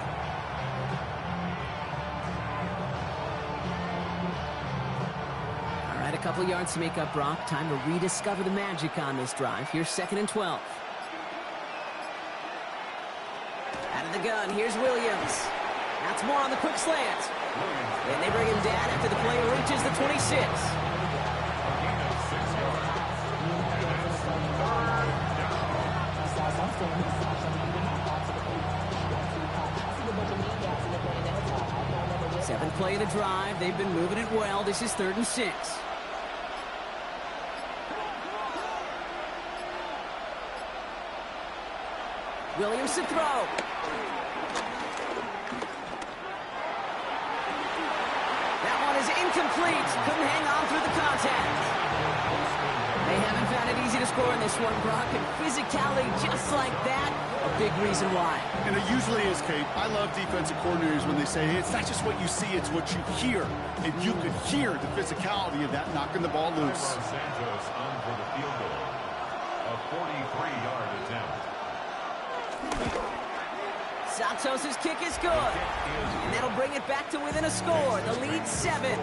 All right, a couple yards to make up, Brock. Time to rediscover the magic on this drive. Here's 2nd and 12. Out of the gun, here's Williams. That's more on the quick slant. And they bring him down after the play reaches the 26. Seventh play of the drive. They've been moving it well. This is 3rd and 6. Williams to throw. That one is incomplete. Couldn't hang on through the contact. They haven't found it easy to score in this one, Brock. And physicality just like that, a big reason why. And it usually is, Kate. I love defensive coordinators when they say, hey, it's not just what you see, it's what you hear. And you could hear the physicality of that knocking the ball loose. Santos on for the field goal. A 43-yard attempt. Santos' kick is good. And that'll bring it back to within a score. The lead 7.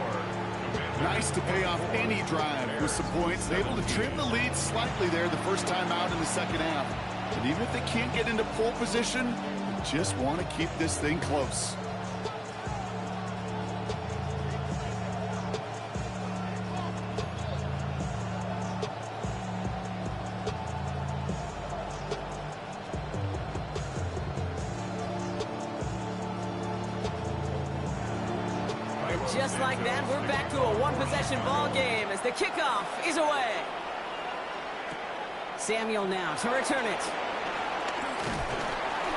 Nice to pay off any drive with some points. Able to trim the lead slightly there the first time out in the second half. And even if they can't get into pole position, they just want to keep this thing close. Just like that, we're back to a one-possession ball game as the kickoff is away. Samuel now to return it.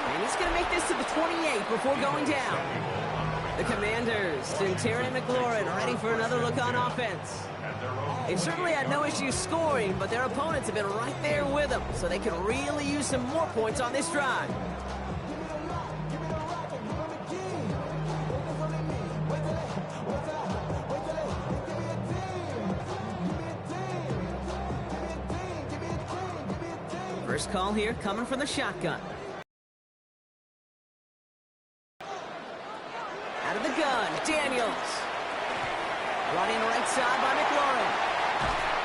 And he's going to make this to the 28 before going down. The Commanders and Terry McLaurin ready for another look on offense. At their own They've certainly had no issue scoring, but their opponents have been right there with them, so they could really use some more points on this drive. First call here coming from the shotgun. Out of the gun, Daniels. Brought in right side by McLaurin.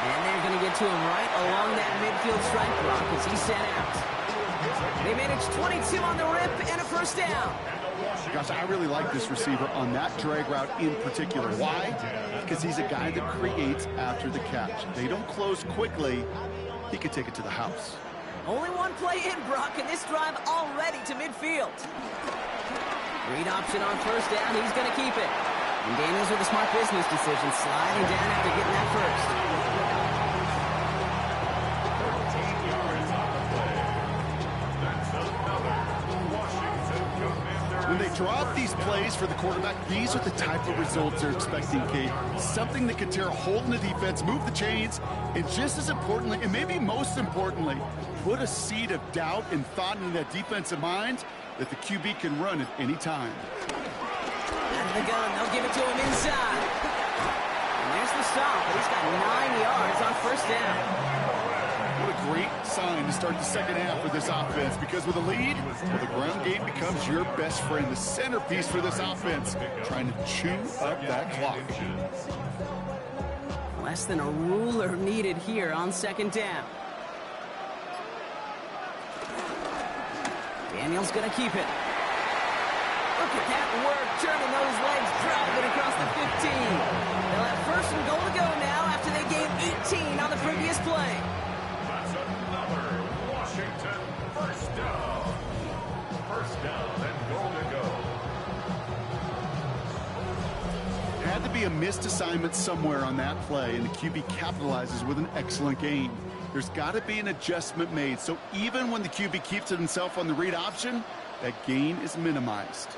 And they're going to get to him right along that midfield strike block as he's sent out. They managed 22 on the rip and a first down. Gosh, I really like this receiver on that drag route in particular. Why? Because he's a guy that creates after the catch. They don't close quickly. He could take it to the house. Only one play in, Brock, and this drive already to midfield. Read option on first down. He's going to keep it. And Daniels with a smart business decision, sliding down after getting that first. 13 yards on the play. That's another Washington Commanders. When they drop these plays for the quarterback, these are the type of results they're expecting, Kate. Something that can tear a hole in the defense, move the chains, and just as importantly, and maybe most importantly, put a seed of doubt and thought into that defensive mind that the QB can run at any time. Out of the gun, they'll give it to him inside. And there's the stop, but he's got 9 yards on first down. What a great sign to start the second half for this offense, because with a lead, well, the ground game becomes your best friend, the centerpiece for this offense, trying to chew up that clock. Less than a ruler needed here on second down. Daniels going to keep it. Look at that work, turning those legs, driving across the 15. They'll have first and goal to go now after they gained 18 on the previous play. That's another Washington first down. First down and goal to go. There had to be a missed assignment somewhere on that play, and the QB capitalizes with an excellent gain. There's got to be an adjustment made, so even when the QB keeps it himself on the read option, that gain is minimized.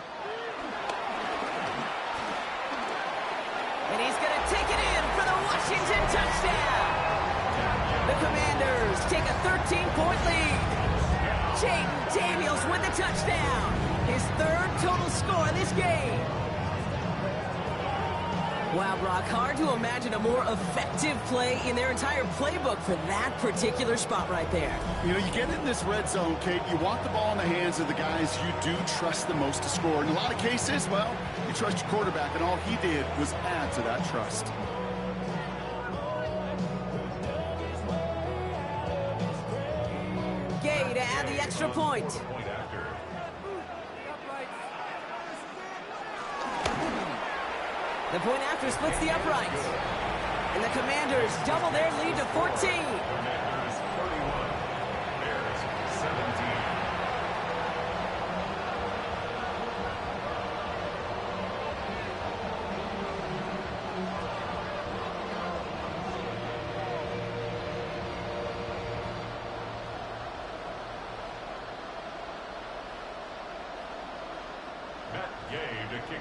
And he's going to take it in for the Washington touchdown. The Commanders take a 13-point lead. Jaden Daniels with the touchdown. His third total score in this game. Wow, Brock, hard to imagine a more effective play in their entire playbook for that particular spot right there. You know, you get in this red zone, Kate, you want the ball in the hands of the guys you do trust the most to score. In a lot of cases, well, you trust your quarterback, and all he did was add to that trust. Gay to add the extra point. The point after splits the uprights. And the Commanders double their lead to 14. Commanders 31, Bears 17.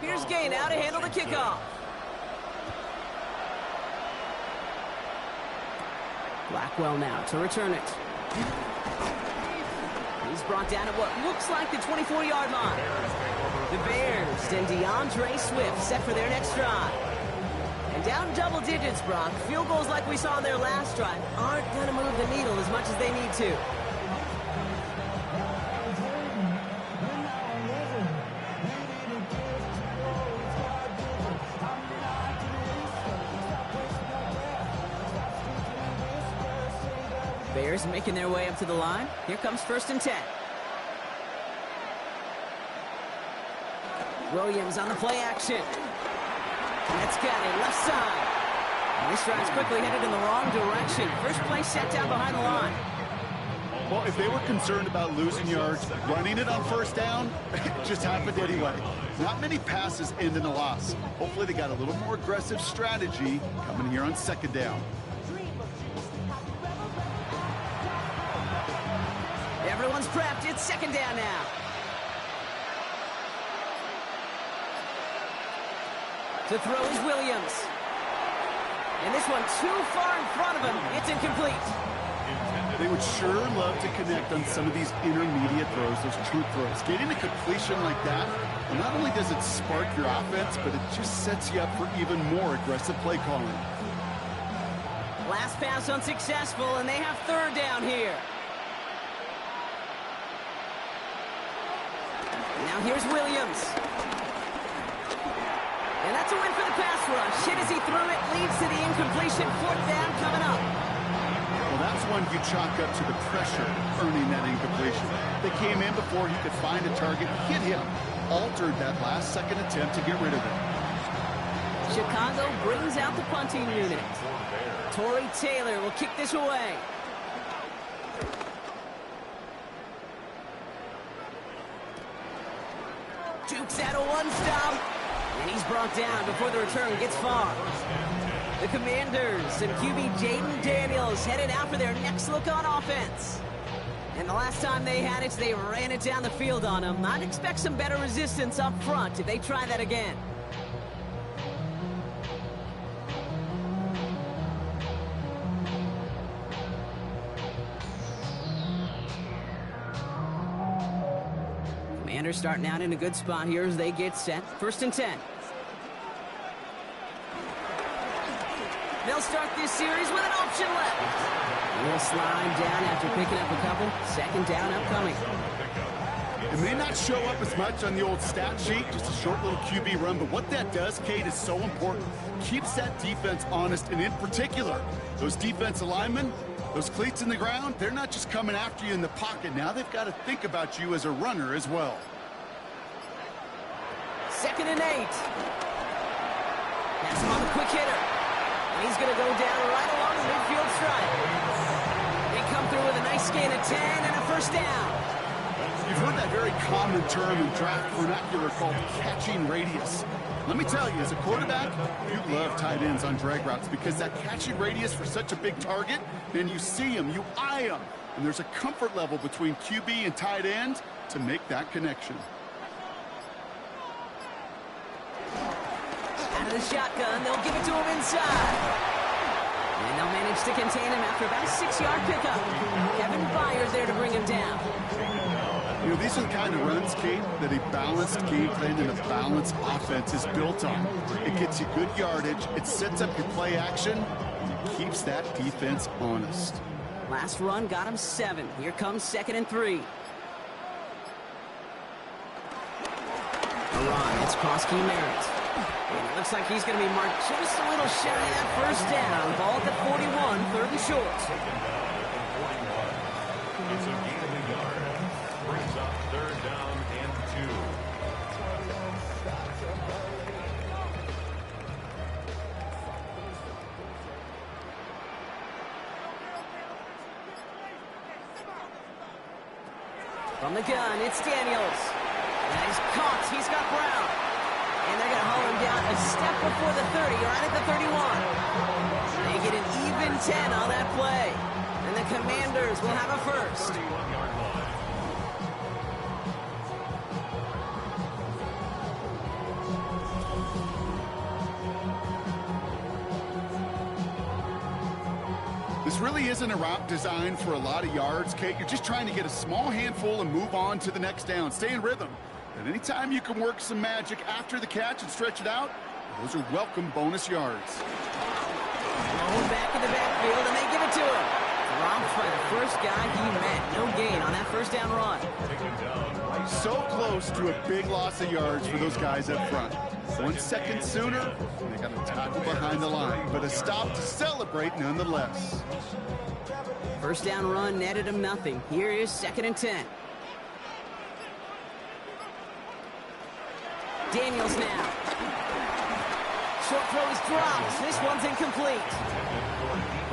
Here's Gay now to handle the kickoff. Blackwell now to return it. He's brought down at what looks like the 24-yard line. The Bears and DeAndre Swift set for their next drive. And down double digits, Brock. Field goals like we saw in their last drive aren't going to move the needle as much as they need to. Bears making their way up to the line. Here comes 1st and 10. Williams on the play action. That's got it left side. And this drive's quickly headed in the wrong direction. First play set down behind the line. Well, if they were concerned about losing yards, running it on first down, it just happened anyway. Not many passes end in a loss. Hopefully they got a little more aggressive strategy coming here on second down. Everyone's prepped. It's second down now. To throw is Williams. And this one too far in front of him. It's incomplete. They would sure love to connect on some of these intermediate throws, those true throws. Getting a completion like that, not only does it spark your offense, but it just sets you up for even more aggressive play calling. Last pass unsuccessful, and they have third down here. Now here's Williams. And that's a win for the pass rush. Hit as he threw it, leads to the incompletion. Fourth down coming up. Well, that's one you chalk up to the pressure earning that incompletion. They came in before he could find a target, hit him, altered that last-second attempt to get rid of it. Chicago brings out the punting unit. Torrey Taylor will kick this away. Dukes out of one stop, and he's brought down before the return gets far. The Commanders and QB Jaden Daniels headed out for their next look on offense. And the last time they had it, they ran it down the field on him. I'd expect some better resistance up front if they try that again. Commanders starting out in a good spot here as they get set. 1st and 10. They'll start this series with an option left. We'll slide down after picking up a couple. 2nd down upcoming. It may not show up as much on the old stat sheet, just a short little QB run, but what that does, Kate, is so important. Keeps that defense honest, and in particular, those defensive linemen, those cleats in the ground, they're not just coming after you in the pocket. Now they've got to think about you as a runner as well. 2nd and 8. That's him on the quick hitter. And he's going to go down right along the midfield stripe. They come through with a nice gain of 10 and a 1st down. You've heard that very common term in draft vernacular called catching radius. Let me tell you, as a quarterback, you love tight ends on drag routes because that catching radius for such a big target, then you see him, you eye him, and there's a comfort level between QB and tight end to make that connection. Out of the shotgun, they'll give it to him inside. And they'll manage to contain him after about a 6-yard pickup. Kevin Byers there to bring him down. You know, these are the kind of runs, Kate, that a balanced game plan and a balanced offense is built on. It gets you good yardage, it sets up your play action, and it keeps that defense honest. Last run got him 7. Here comes 2nd and 3. A run, it's Koski Merritt. And it looks like he's going to be marked just a little shy of that 1st down. Ball at the 41, 3rd and short. It's a gain of a yard. Brings up 3rd down and 2. From the gun, it's Daniels. And he's caught. He's got Brown. And they're going to haul him down a step before the 30, right at the 31. They get an even 10 on that play. And the Commanders will have a 1st. 31-yard line. This really isn't a route designed for a lot of yards, Kate. You're just trying to get a small handful and move on to the next down. Stay in rhythm. And anytime you can work some magic after the catch and stretch it out, those are welcome bonus yards. Thrown back in the backfield, and they give it to him. Dropped by the first guy he met. No gain on that 1st down run. So close to a big loss of yards for those guys up front. 1 second sooner, they got a tackle behind the line, but a stop to celebrate nonetheless. 1st down run netted him nothing. Here is 2nd and 10. Daniels now. Short throw is dropped. This one's incomplete.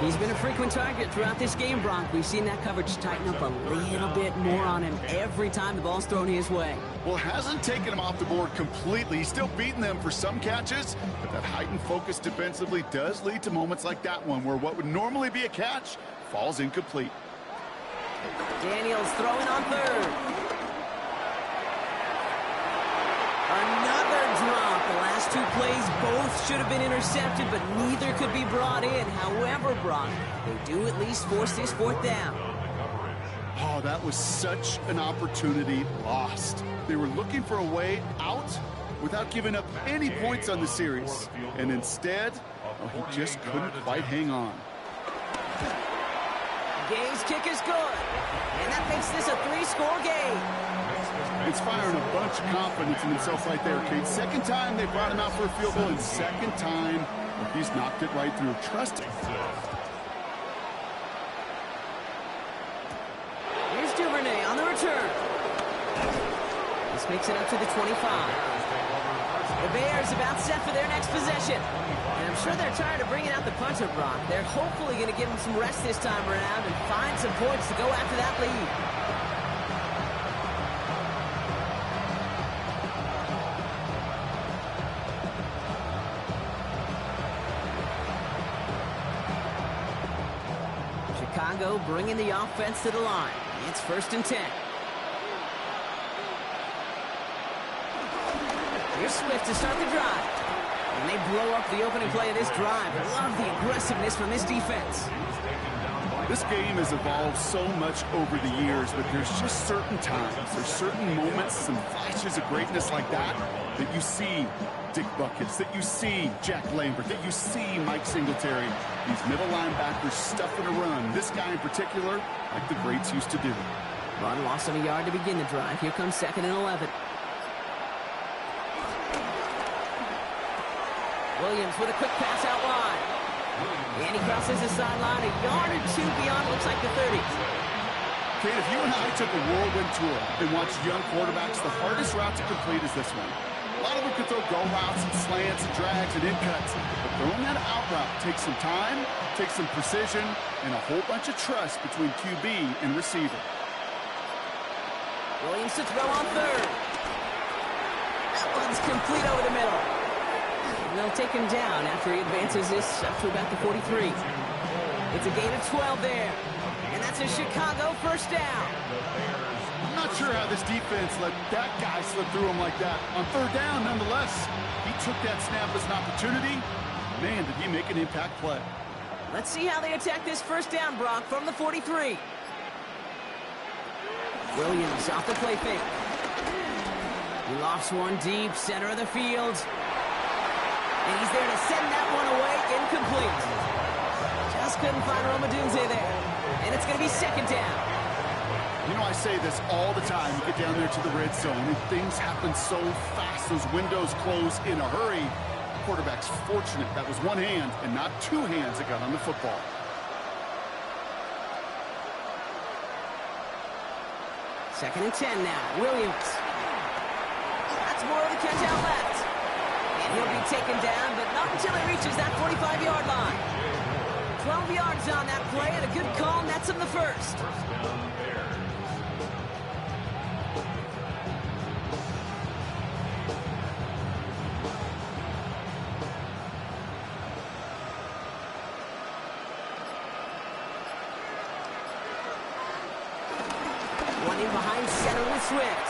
He's been a frequent target throughout this game, Brock. We've seen that coverage tighten up a little bit more on him every time the ball's thrown his way. Well, hasn't taken him off the board completely. He's still beating them for some catches, but that heightened focus defensively does lead to moments like that one where what would normally be a catch falls incomplete. Daniels throwing on 3rd. Another drop. The last two plays both should have been intercepted, but neither could be brought in. However, Brock, they do at least force this fourth down. Oh, that was such an opportunity lost. They were looking for a way out without giving up any points on the series. And instead, he just couldn't quite hang on. Game's kick is good. And that makes this a 3-score game. It's firing a bunch of confidence in himself right there, Kate. Second time they brought him out for a field goal, and second time he's knocked it right through. Trust him. Here's Duvernay on the return. This makes it up to the 25. The Bears about set for their next possession. And I'm sure they're tired of bringing out the punter, Brock. They're hopefully going to give him some rest this time around and find some points to go after that lead. Chicago bringing the offense to the line. It's 1st and 10. Here's Swift to start the drive. And they blow up the opening play of this drive. I love the aggressiveness from this defense. This game has evolved so much over the years, but there's just certain times, there's certain moments, some flashes of greatness like that you see Dick Buckets, that you see Jack Lambert, that you see Mike Singletary. These middle linebackers stuffing a run. This guy in particular, like the greats used to do. Run loss of a yard to begin the drive. Here comes 2nd and 11. Williams with a quick pass out wide. And he crosses the sideline a yard or two beyond, looks like the 30. Kate, if you and I took a whirlwind tour and watched young quarterbacks, the hardest route to complete is this one. A lot of them can throw go routes and slants and drags and in cuts, but throwing that out route takes some time, takes some precision, and a whole bunch of trust between QB and receiver. Williams to throw on 3rd. That one's complete over the middle. And they'll take him down after he advances this up to about the 43. It's a gain of 12 there. And that's a Chicago 1st down. I'm not sure how this defense let that guy slip through him like that. On 3rd down, nonetheless, he took that snap as an opportunity. Man, did he make an impact play. Let's see how they attack this 1st down, Brock, from the 43. Williams off the play fake. He lofts one deep, center of the field. And he's there to send that one away, incomplete. Just couldn't find Romadunze there. And it's going to be 2nd down. You know, I say this all the time. You get down there to the red zone, and things happen so fast. Those windows close in a hurry. The quarterback's fortunate that was one hand and not two hands that got on the football. Second and 10 now. Williams. That's more of the catch out left. And he'll be taken down, but not until he reaches that 45-yard line. 12 yards on that play, and a good call nets him the 1st. One in behind center with Swift.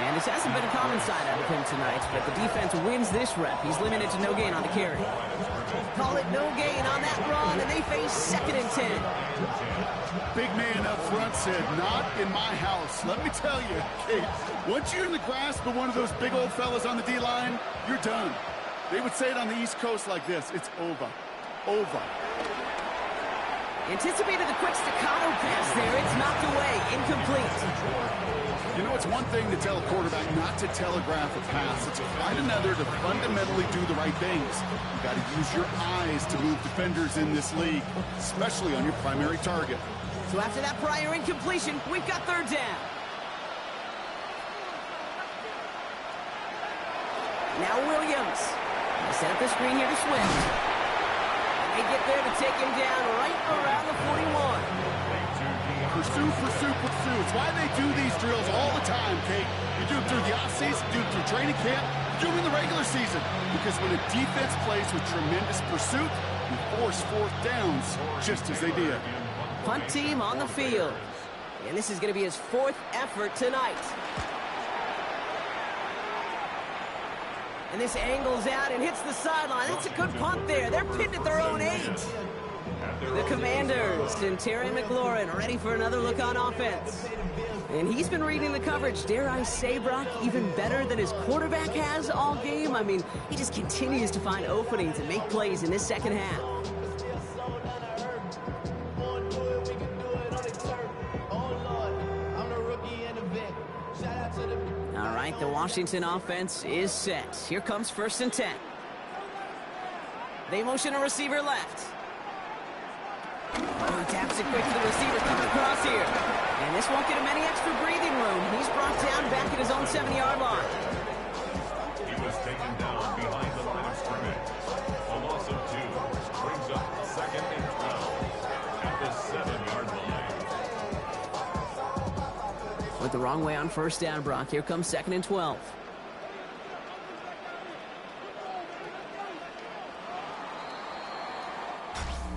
And this hasn't been a common side out of him tonight, but the defense wins this rep. He's limited to no gain on the carry. Call it no gain on that run, and they face 2nd and 10. Big man up front said, not in my house. Let me tell you, Kate, once you're in the grasp of one of those big old fellas on the D-line, you're done. They would say it on the East Coast like this, it's over. Over. Anticipated the quick staccato pass there. It's knocked away, incomplete. You know, it's one thing to tell a quarterback not to telegraph a pass. It's quite another to fundamentally do the right things. You got to use your eyes to move defenders in this league, especially on your primary target. So after that prior incompletion, we've got 3rd down. Now Williams. They set up the screen here to Swift. And they get there to take him down right around the 41. Pursue, pursue, pursue. It's why they do these drills all the time, Kate. You do it through the offseason, you do it through training camp, you do it in the regular season. Because when a defense plays with tremendous pursuit, you force 4th downs just as they did. Punt team on the field. And this is going to be his 4th effort tonight. And this angles out and hits the sideline. That's a good punt there. They're pinned at their own 8. The Commanders and Terry McLaurin ready for another look on offense. And he's been reading the coverage, dare I say, Brock, even better than his quarterback has all game. I mean, he just continues to find openings and make plays in this second half. All right, the Washington offense is set. Here comes 1st and 10. They motion a receiver left. Oh, he taps it quick to the receiver, keep it across here. And this won't get him any extra breathing room. He's brought down back at his own 7-yard line. He was taken down behind the line of scrimmage. A loss of 2 brings up 2nd and 12 at the 7-yard line. Went the wrong way on 1st down, Brock. Here comes 2nd and 12.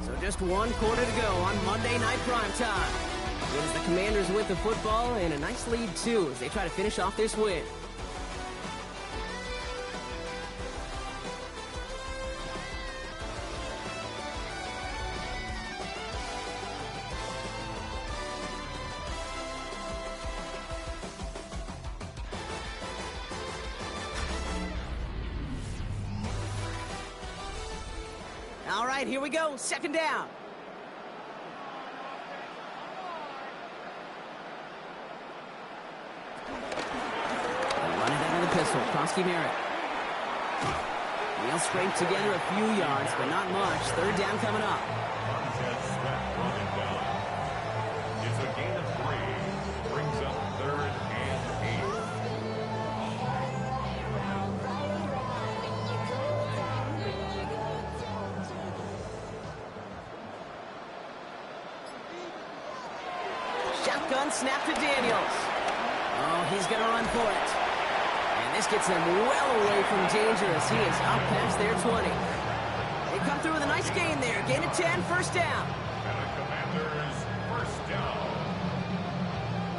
So just 1 quarter to go on Monday Night Primetime. It is the Commanders with the football and a nice lead, too, as they try to finish off this win. All right, here we go. 2nd down. Pistol, Krosky Merritt. He'll scrape together a few yards, but not much. 3rd down coming up. It's a gain of 3. Brings up 3rd and 8. Shotgun snap to Daniels. Oh, he's going to run for it. This gets them well away from dangerous. He is up past their 20. They come through with a nice gain there. Gain of 10, 1st down. And the Commanders, 1st down.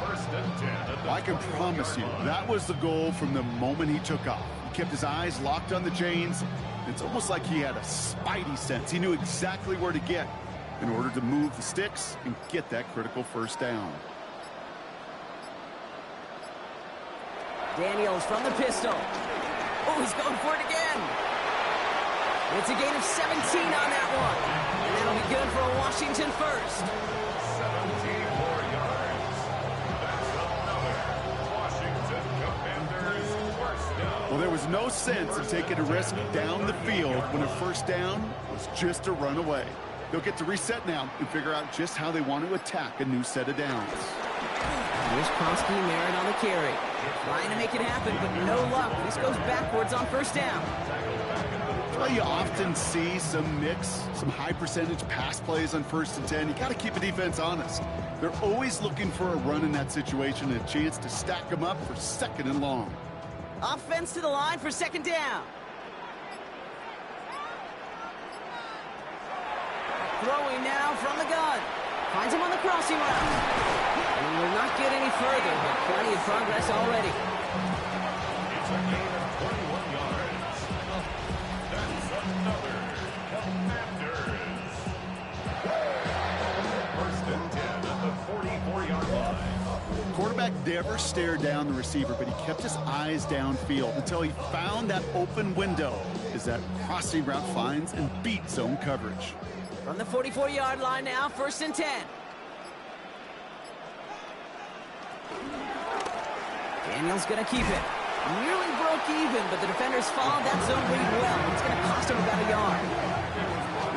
1st and 10. I can promise you, that was the goal from the moment he took off. He kept his eyes locked on the chains. It's almost like he had a spidey sense. He knew exactly where to get in order to move the sticks and get that critical 1st down. Daniels from the pistol. Oh, he's going for it again. It's a gain of 17 on that one. And that'll be good for a Washington 1st. 17 more yards. That's another Washington Commanders 1st down. Well, there was no sense in taking a risk down the field when a 1st down was just a run away. They'll get to reset now and figure out just how they want to attack a new set of downs. Here's Krosky Merritt on the carry. Trying to make it happen, but no luck. This goes backwards on 1st down. Well, you often see some mix, some high percentage pass plays on 1st and 10. You got to keep the defense honest. They're always looking for a run in that situation and a chance to stack them up for 2nd and long. Offense to the line for 2nd down. Throwing now from the gun. Finds him on the crossing route. And will not get any further, but plenty of progress already. It's a gain of 21 yards. That's another Commanders. 1st and 10 at the 44-yard line. Quarterback never stared down the receiver, but he kept his eyes downfield until he found that open window as that crossing route finds and beats zone coverage. From the 44-yard line now, 1st and 10. Daniels going to keep it. Nearly broke even, but the defenders followed that zone read well. It's going to cost him about a yard.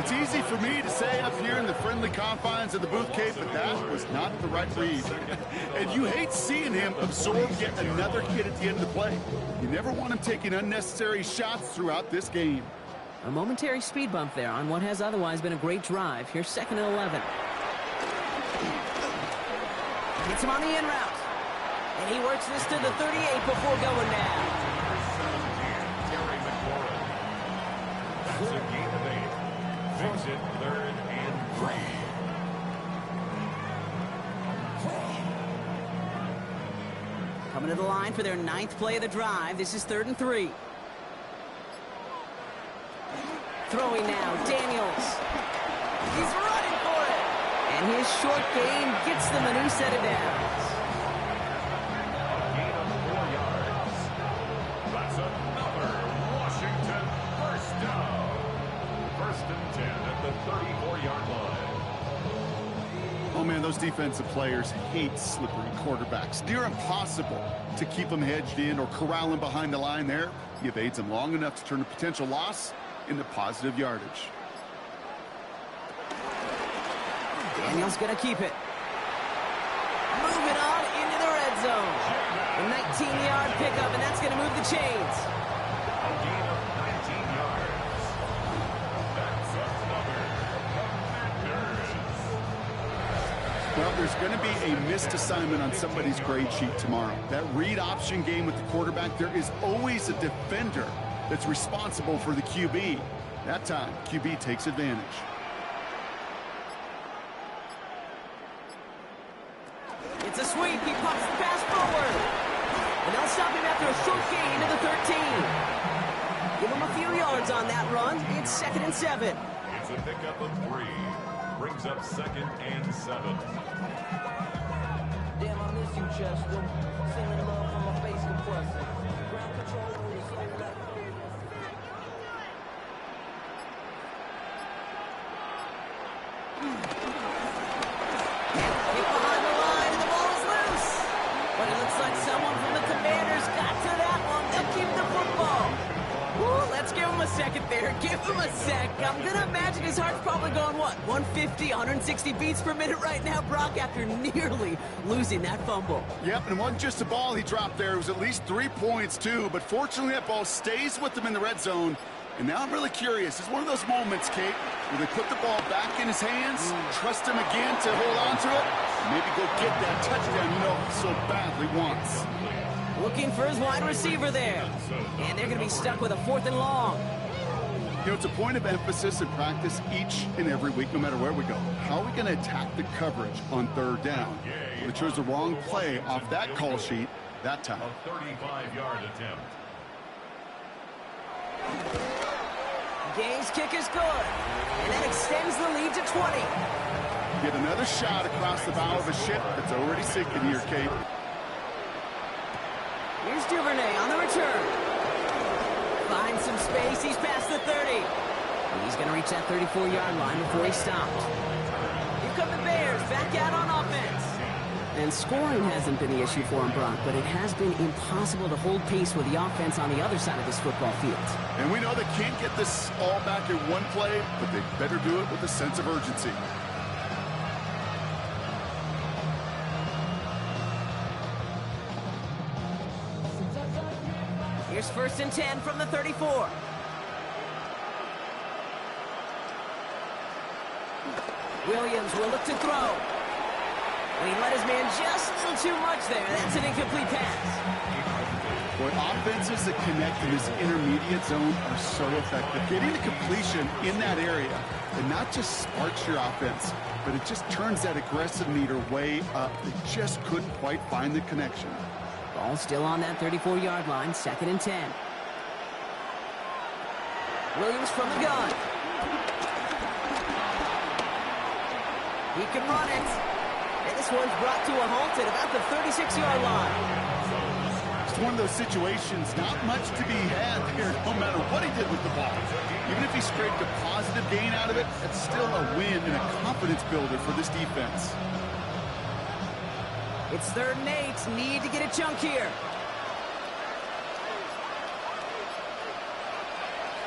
It's easy for me to say up here in the friendly confines of the booth cave, but that was not the right read. And you hate seeing him absorb yet another hit at the end of the play. You never want him taking unnecessary shots throughout this game. A momentary speed bump there on what has otherwise been a great drive. Here's 2nd and 11. Gets him on the in route. And he works this to the 38 before going down. Terry McLaurin. That's a gain of 8. Makes it 3rd and 3. Coming to the line for their 9th play of the drive. This is 3rd and 3. Throwing now, Daniels. He's running for it. And his short gain gets them a new set of downs. A gain of 4 yards. That's another Washington first down. First and 10 at the 34-yard line. Oh, man, those defensive players hate slippery quarterbacks. Near impossible to keep them hedged in or corral them behind the line there. He evades them long enough to turn a potential loss into positive yardage. Daniels going to keep it. Moving on into the red zone. A 19-yard pickup, and that's going to move the chains. A gain of 19 yards. That's another Commanders. Well, there's going to be a missed assignment on somebody's grade sheet tomorrow. That read option game with the quarterback, there is always a defender that's responsible for the QB. That time, QB takes advantage. It's a sweep. He pops the pass forward. And they'll stop him after a short gain to the 13. Give him a few yards on that run. It's 2nd and 7. It's a pickup of 3. Brings up 2nd and 7. Damn, I miss you, Chester. Sending love from my face compressor. Ground control is so left. Get behind the line, and the ball is loose. But it looks like someone from the Commanders got to that one. They'll keep the football. Woo, let's give him a second there. Give him a sec. I'm going to imagine his heart's probably going, what, 150, 160 beats per minute right now, Brock, after nearly losing that fumble. Yep, and it wasn't just a ball he dropped there. It was at least 3 points, too. But fortunately, that ball stays with him in the red zone. And now I'm really curious. It's one of those moments, Kate, where they put the ball back in his hands, trust him again to hold on to it, and maybe go get that touchdown you know he so badly wants. Looking for his wide receiver there. And they're going to be stuck with a 4th and long. You know, it's a point of emphasis in practice each and every week, no matter where we go. How are we going to attack the coverage on 3rd down? We chose the wrong play off that call sheet that time. A 35-yard attempt. Gaines' kick is good. And that extends the lead to 20. Get another shot across the bow of a ship that's already sinking here, Kate. Here's Duvernay on the return. Finds some space. He's past the 30. And he's going to reach that 34-yard line before he stopped. Here come the Bears back out on offense. And scoring hasn't been the issue for him, Brock, but it has been impossible to hold pace with the offense on the other side of this football field. And we know they can't get this all back in one play, but they better do it with a sense of urgency. Here's 1st and 10 from the 34. Williams will look to throw. And he let his man just a little too much there. That's an incomplete pass. Boy, offenses that connect in this intermediate zone are so effective. Getting the completion in that area, and not just sparks your offense, but it just turns that aggressive meter way up. They just couldn't quite find the connection. Ball still on that 34-yard line, 2nd and 10. Williams from the gun. He can run it. And this one's brought to a halt at about the 36-yard line. It's one of those situations, not much to be had here, no matter what he did with the ball. Even if he scraped a positive gain out of it, that's still a win and a confidence builder for this defense. It's 3rd and 8. Need to get a chunk here.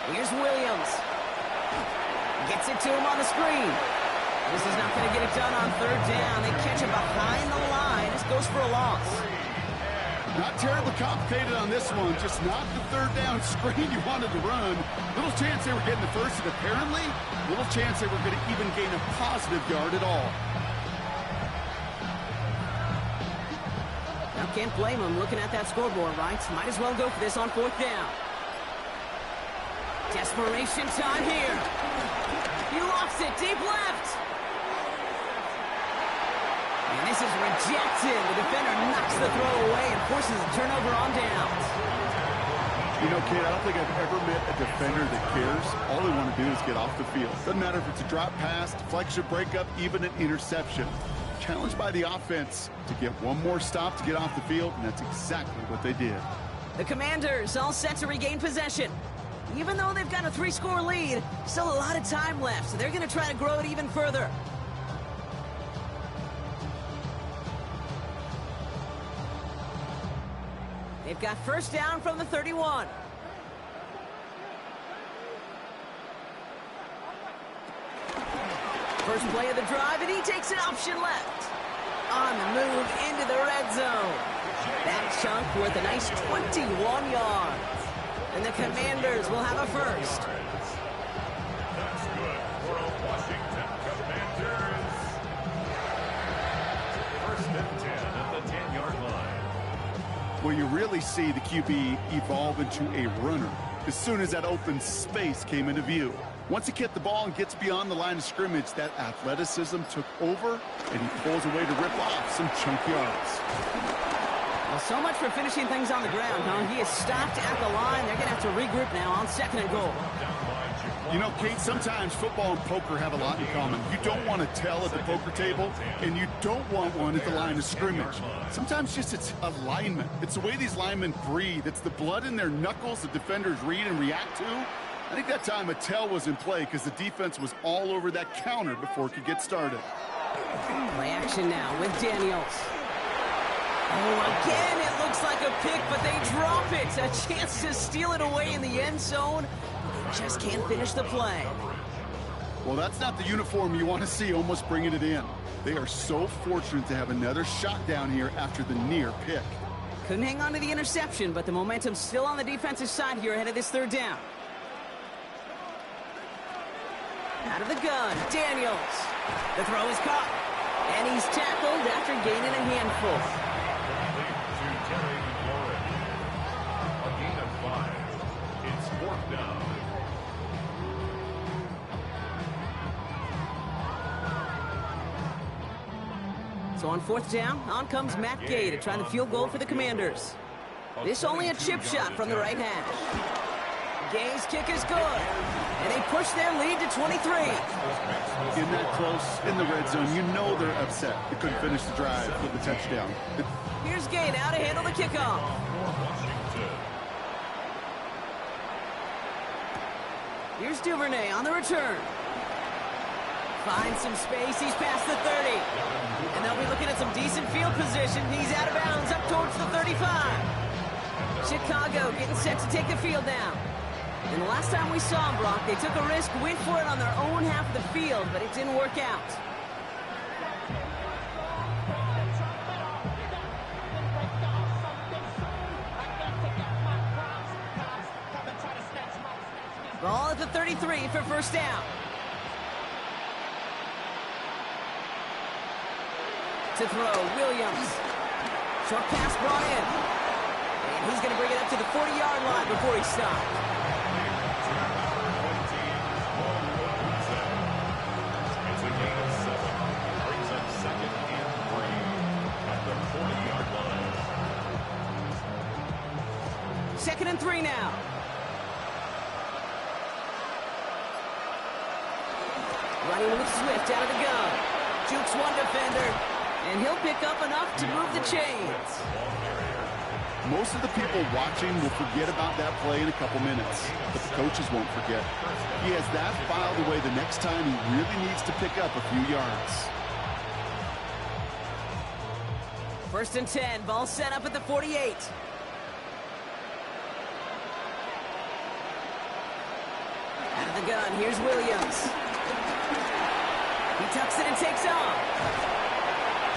Here's Williams. Gets it to him on the screen. This is not going to get it done on 3rd down. They catch it behind the line. This goes for a loss. Not terribly complicated on this one. Just not the 3rd down screen you wanted to run. Little chance they were getting the first, and apparently, little chance they were going to even gain a positive yard at all. Now, can't blame him looking at that scoreboard, right? Might as well go for this on 4th down. Desperation time here. He lofts it deep left. And this is rejected. The defender knocks the throw away and forces a turnover on downs. You know, kid, I don't think I've ever met a defender that cares. All they want to do is get off the field. Doesn't matter if it's a drop pass, deflection, breakup, even an interception. Challenged by the offense to get one more stop to get off the field, and that's exactly what they did. The Commanders all set to regain possession. Even though they've got a 3-score lead, still a lot of time left, so they're going to try to grow it even further. They've got first down from the 31. First play of the drive, and he takes an option left. On the move into the red zone. That chunk worth a nice 21 yards. And the Commanders will have a first. That's good for a Washington Commanders. First and 10 at the 10-yard line. Well, you really see the QB evolve into a runner as soon as that open space came into view. Once he kicked the ball and gets beyond the line of scrimmage, that athleticism took over, and he pulls away to rip off some chunk yards. Well, so much for finishing things on the ground, huh? He is stopped at the line. They're going to have to regroup now on 2nd and goal. You know, Kate, sometimes football and poker have a lot in common. You don't want to tell at the poker table, and you don't want one at the line of scrimmage. Sometimes just it's alignment. It's the way these linemen breathe. It's the blood in their knuckles the defenders read and react to. I think that time a tell was in play because the defense was all over that counter before it could get started. Play action now with Daniels. Oh, again, it looks like a pick, but they drop it. A chance to steal it away in the end zone. Just can't finish the play. Well, that's not the uniform you want to see almost bringing it in. They are so fortunate to have another shot down here after the near pick. Couldn't hang on to the interception, but the momentum's still on the defensive side here ahead of this 3rd down. Out of the gun, Daniels. The throw is caught, and he's tackled after gaining a handful. A gain of 5. It's 4th down. So on 4th down, on comes Matt Gay to try the field goal for the Commanders. This only a chip shot from the right hash. Gay's kick is good, and they push their lead to 23. In that close, in the red zone, you know they're upset. They couldn't finish the drive with the touchdown. Here's Gay now to handle the kickoff. Here's Duvernay on the return. Finds some space, he's past the 30. And they'll be looking at some decent field position. He's out of bounds up towards the 35. Chicago getting set to take the field down. And the last time we saw them, Brock, they took a risk, went for it on their own half of the field, but it didn't work out. Ball at the 33 for first down. To throw, Williams. Short pass brought in. And he's going to bring it up to the 40-yard line before he stopped. It's a gain of 7. Brings up 2nd and 3 at the 40-yard line. 2nd and 3 now. Running with Swift out of the gun. Jukes one defender, and he'll pick up enough to move the chains. Most of the people watching will forget about that play in a couple minutes, but the coaches won't forget. He has that filed away the next time he really needs to pick up a few yards. 1st and 10, ball set up at the 48. Out of the gun, here's Williams. He tucks it and takes off.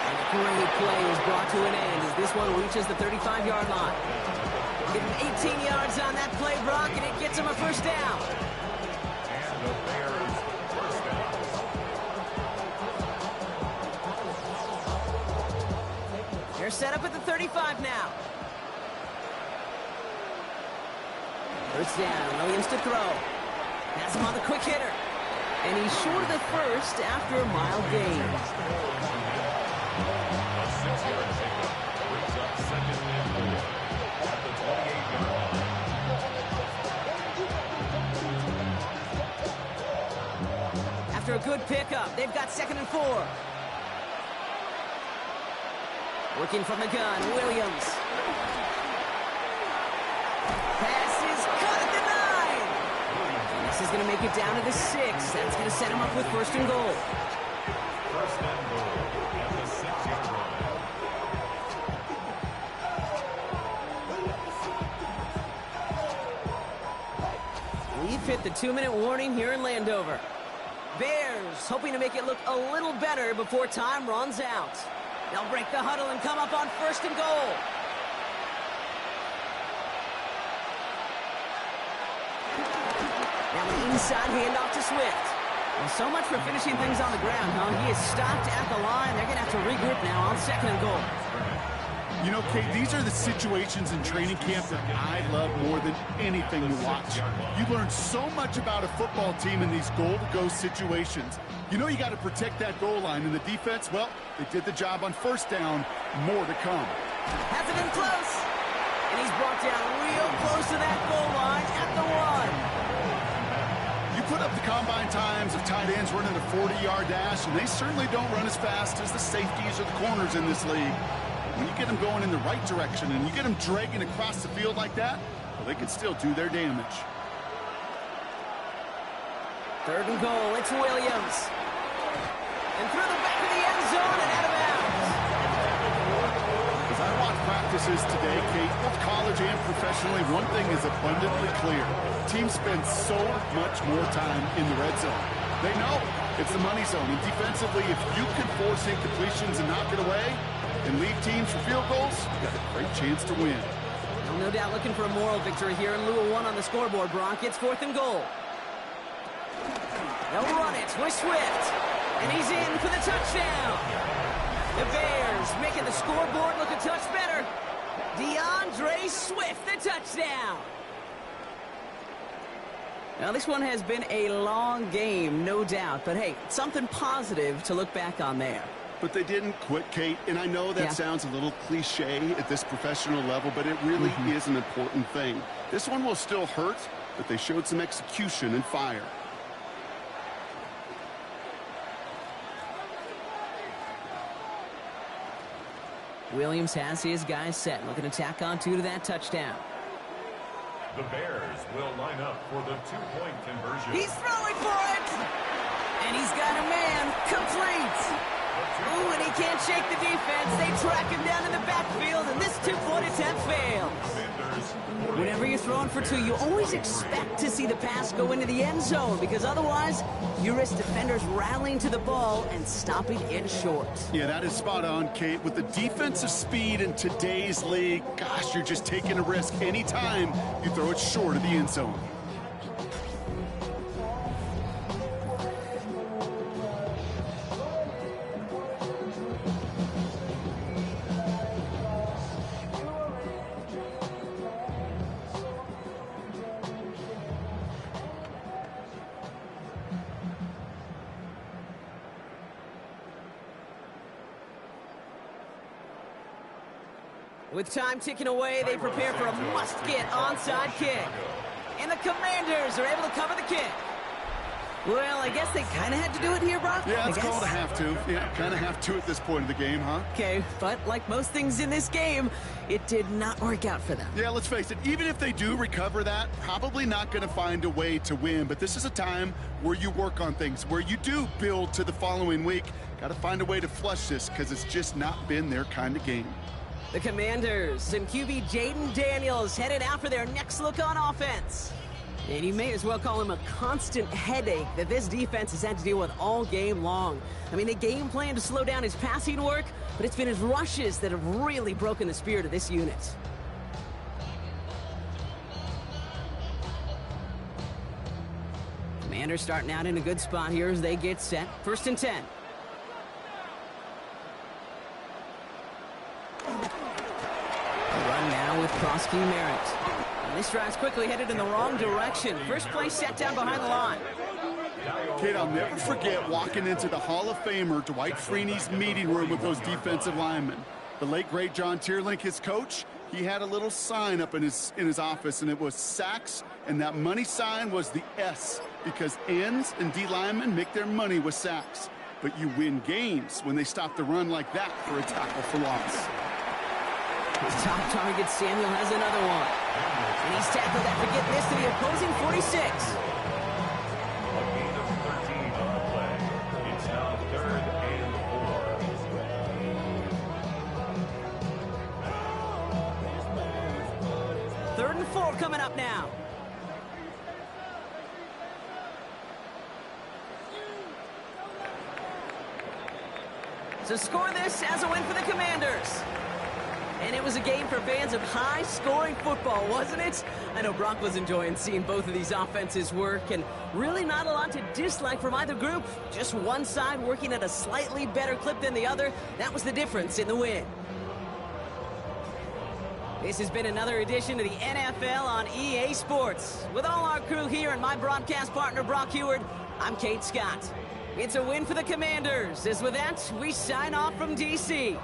And a great play is brought to an end as this one reaches the 35-yard line. Give him 18 yards on that play, Brock, and it gets him a first down. And the Bears first down. They're set up at the 35 now. First down, Williams to throw. Has him on the quick hitter. And he's short of the first after a mild gain. A 6-yard pickup brings up 2nd and 4 at the 28-yard line. good pickup. They've got 2nd and 4. Working from the gun, Williams. Pass is caught at the 9. And this is going to make it down to the 6. That's going to set him up with 1st and goal. 1st and goal at the 6-yard line. We've hit the 2-minute warning here in Landover. Bears hoping to make it look a little better before time runs out. They'll break the huddle and come up on 1st and goal. Now the inside handoff to Swift. Well, so much for finishing things on the ground, huh? He is stopped at the line. They're going to have to regroup now on 2nd and goal. You know, Kate, these are the situations in training camp that I love more than anything to watch. You learn so much about a football team in these goal-to-go situations. You know you got to protect that goal line, and the defense, well, they did the job on 1st down. More to come. Has it been close? And he's brought down real close to that goal line at the 1. You put up the combine times of tight ends running a 40-yard dash, and they certainly don't run as fast as the safeties or the corners in this league. When you get them going in the right direction and you get them dragging across the field like that, well, they can still do their damage. 3rd and goal, it's Williams. And through the back of the end zone and out of bounds. As I watch practices today, Kate, both college and professionally, one thing is abundantly clear. Teams spend so much more time in the red zone. They know it's the money zone. And defensively, if you can force incompletions and knock it away, and leave teams for field goals, you got a great chance to win. Well, no doubt looking for a moral victory here in lieu of 1 on the scoreboard, Bronk. It's 4th and goal. They'll run it with Swift. And he's in for the touchdown. The Bears making the scoreboard look a touch better. DeAndre Swift, the touchdown. Now, this one has been a long game, no doubt. But, hey, something positive to look back on there. But they didn't quit, Kate, and I know that sounds a little cliche at this professional level, but it really is an important thing. This one will still hurt, but they showed some execution and fire. Williams has his guys set, looking to tack on 2 to that touchdown. The Bears will line up for the 2-point conversion. He's throwing for it! And he's got a man complete! Ooh, and he can't shake the defense. They track him down in the backfield, and this 2-point attempt fails. Whenever you're throwing for 2, you always expect to see the pass go into the end zone, because otherwise you risk defenders rallying to the ball and stopping it short. Yeah, that is spot on, Kate. With the defensive speed in today's league, gosh, you're just taking a risk anytime you throw it short of the end zone. With time ticking away, they prepare for a must-get onside kick. And the Commanders are able to cover the kick. Well, I guess they kind of had to do it here, Brock. Yeah, it's called a have to. Yeah, kind of have to at this point of the game, huh? Okay, but like most things in this game, it did not work out for them. Yeah, let's face it, even if they do recover that, probably not going to find a way to win. But this is a time where you work on things, where you do build to the following week. Got to find a way to flush this because it's just not been their kind of game. The Commanders and QB Jaden Daniels headed out for their next look on offense. And you may as well call him a constant headache that this defense has had to deal with all game long. I mean, they game plan to slow down his passing work, but it's been his rushes that have really broken the spirit of this unit. Commanders starting out in a good spot here as they get set. 1st and 10. Run now with Krosky Merritt. And this drive's quickly headed in the wrong direction. First play set down behind the line. Kate, I'll never forget walking into the Hall of Famer Dwight Freeney's meeting room with those defensive linemen. The late, great John Tierlink, his coach, he had a little sign up in his office, and it was sacks, and that money sign was the S, because ends and D linemen make their money with sacks. But you win games when they stop the run like that for a tackle for loss. His top target, Samuel, has another one. And he's tackled after getting this to the opposing 46. A gain of 13 on the play. It's now 3rd and 4. 3rd and 4 coming up now. So score this as a win for the Commanders. And it was a game for fans of high-scoring football, wasn't it? I know Brock was enjoying seeing both of these offenses work, and really not a lot to dislike from either group. Just one side working at a slightly better clip than the other. That was the difference in the win. This has been another edition of the NFL on EA Sports. With all our crew here and my broadcast partner, Brock Heward, I'm Kate Scott. It's a win for the Commanders. As with that, we sign off from D.C.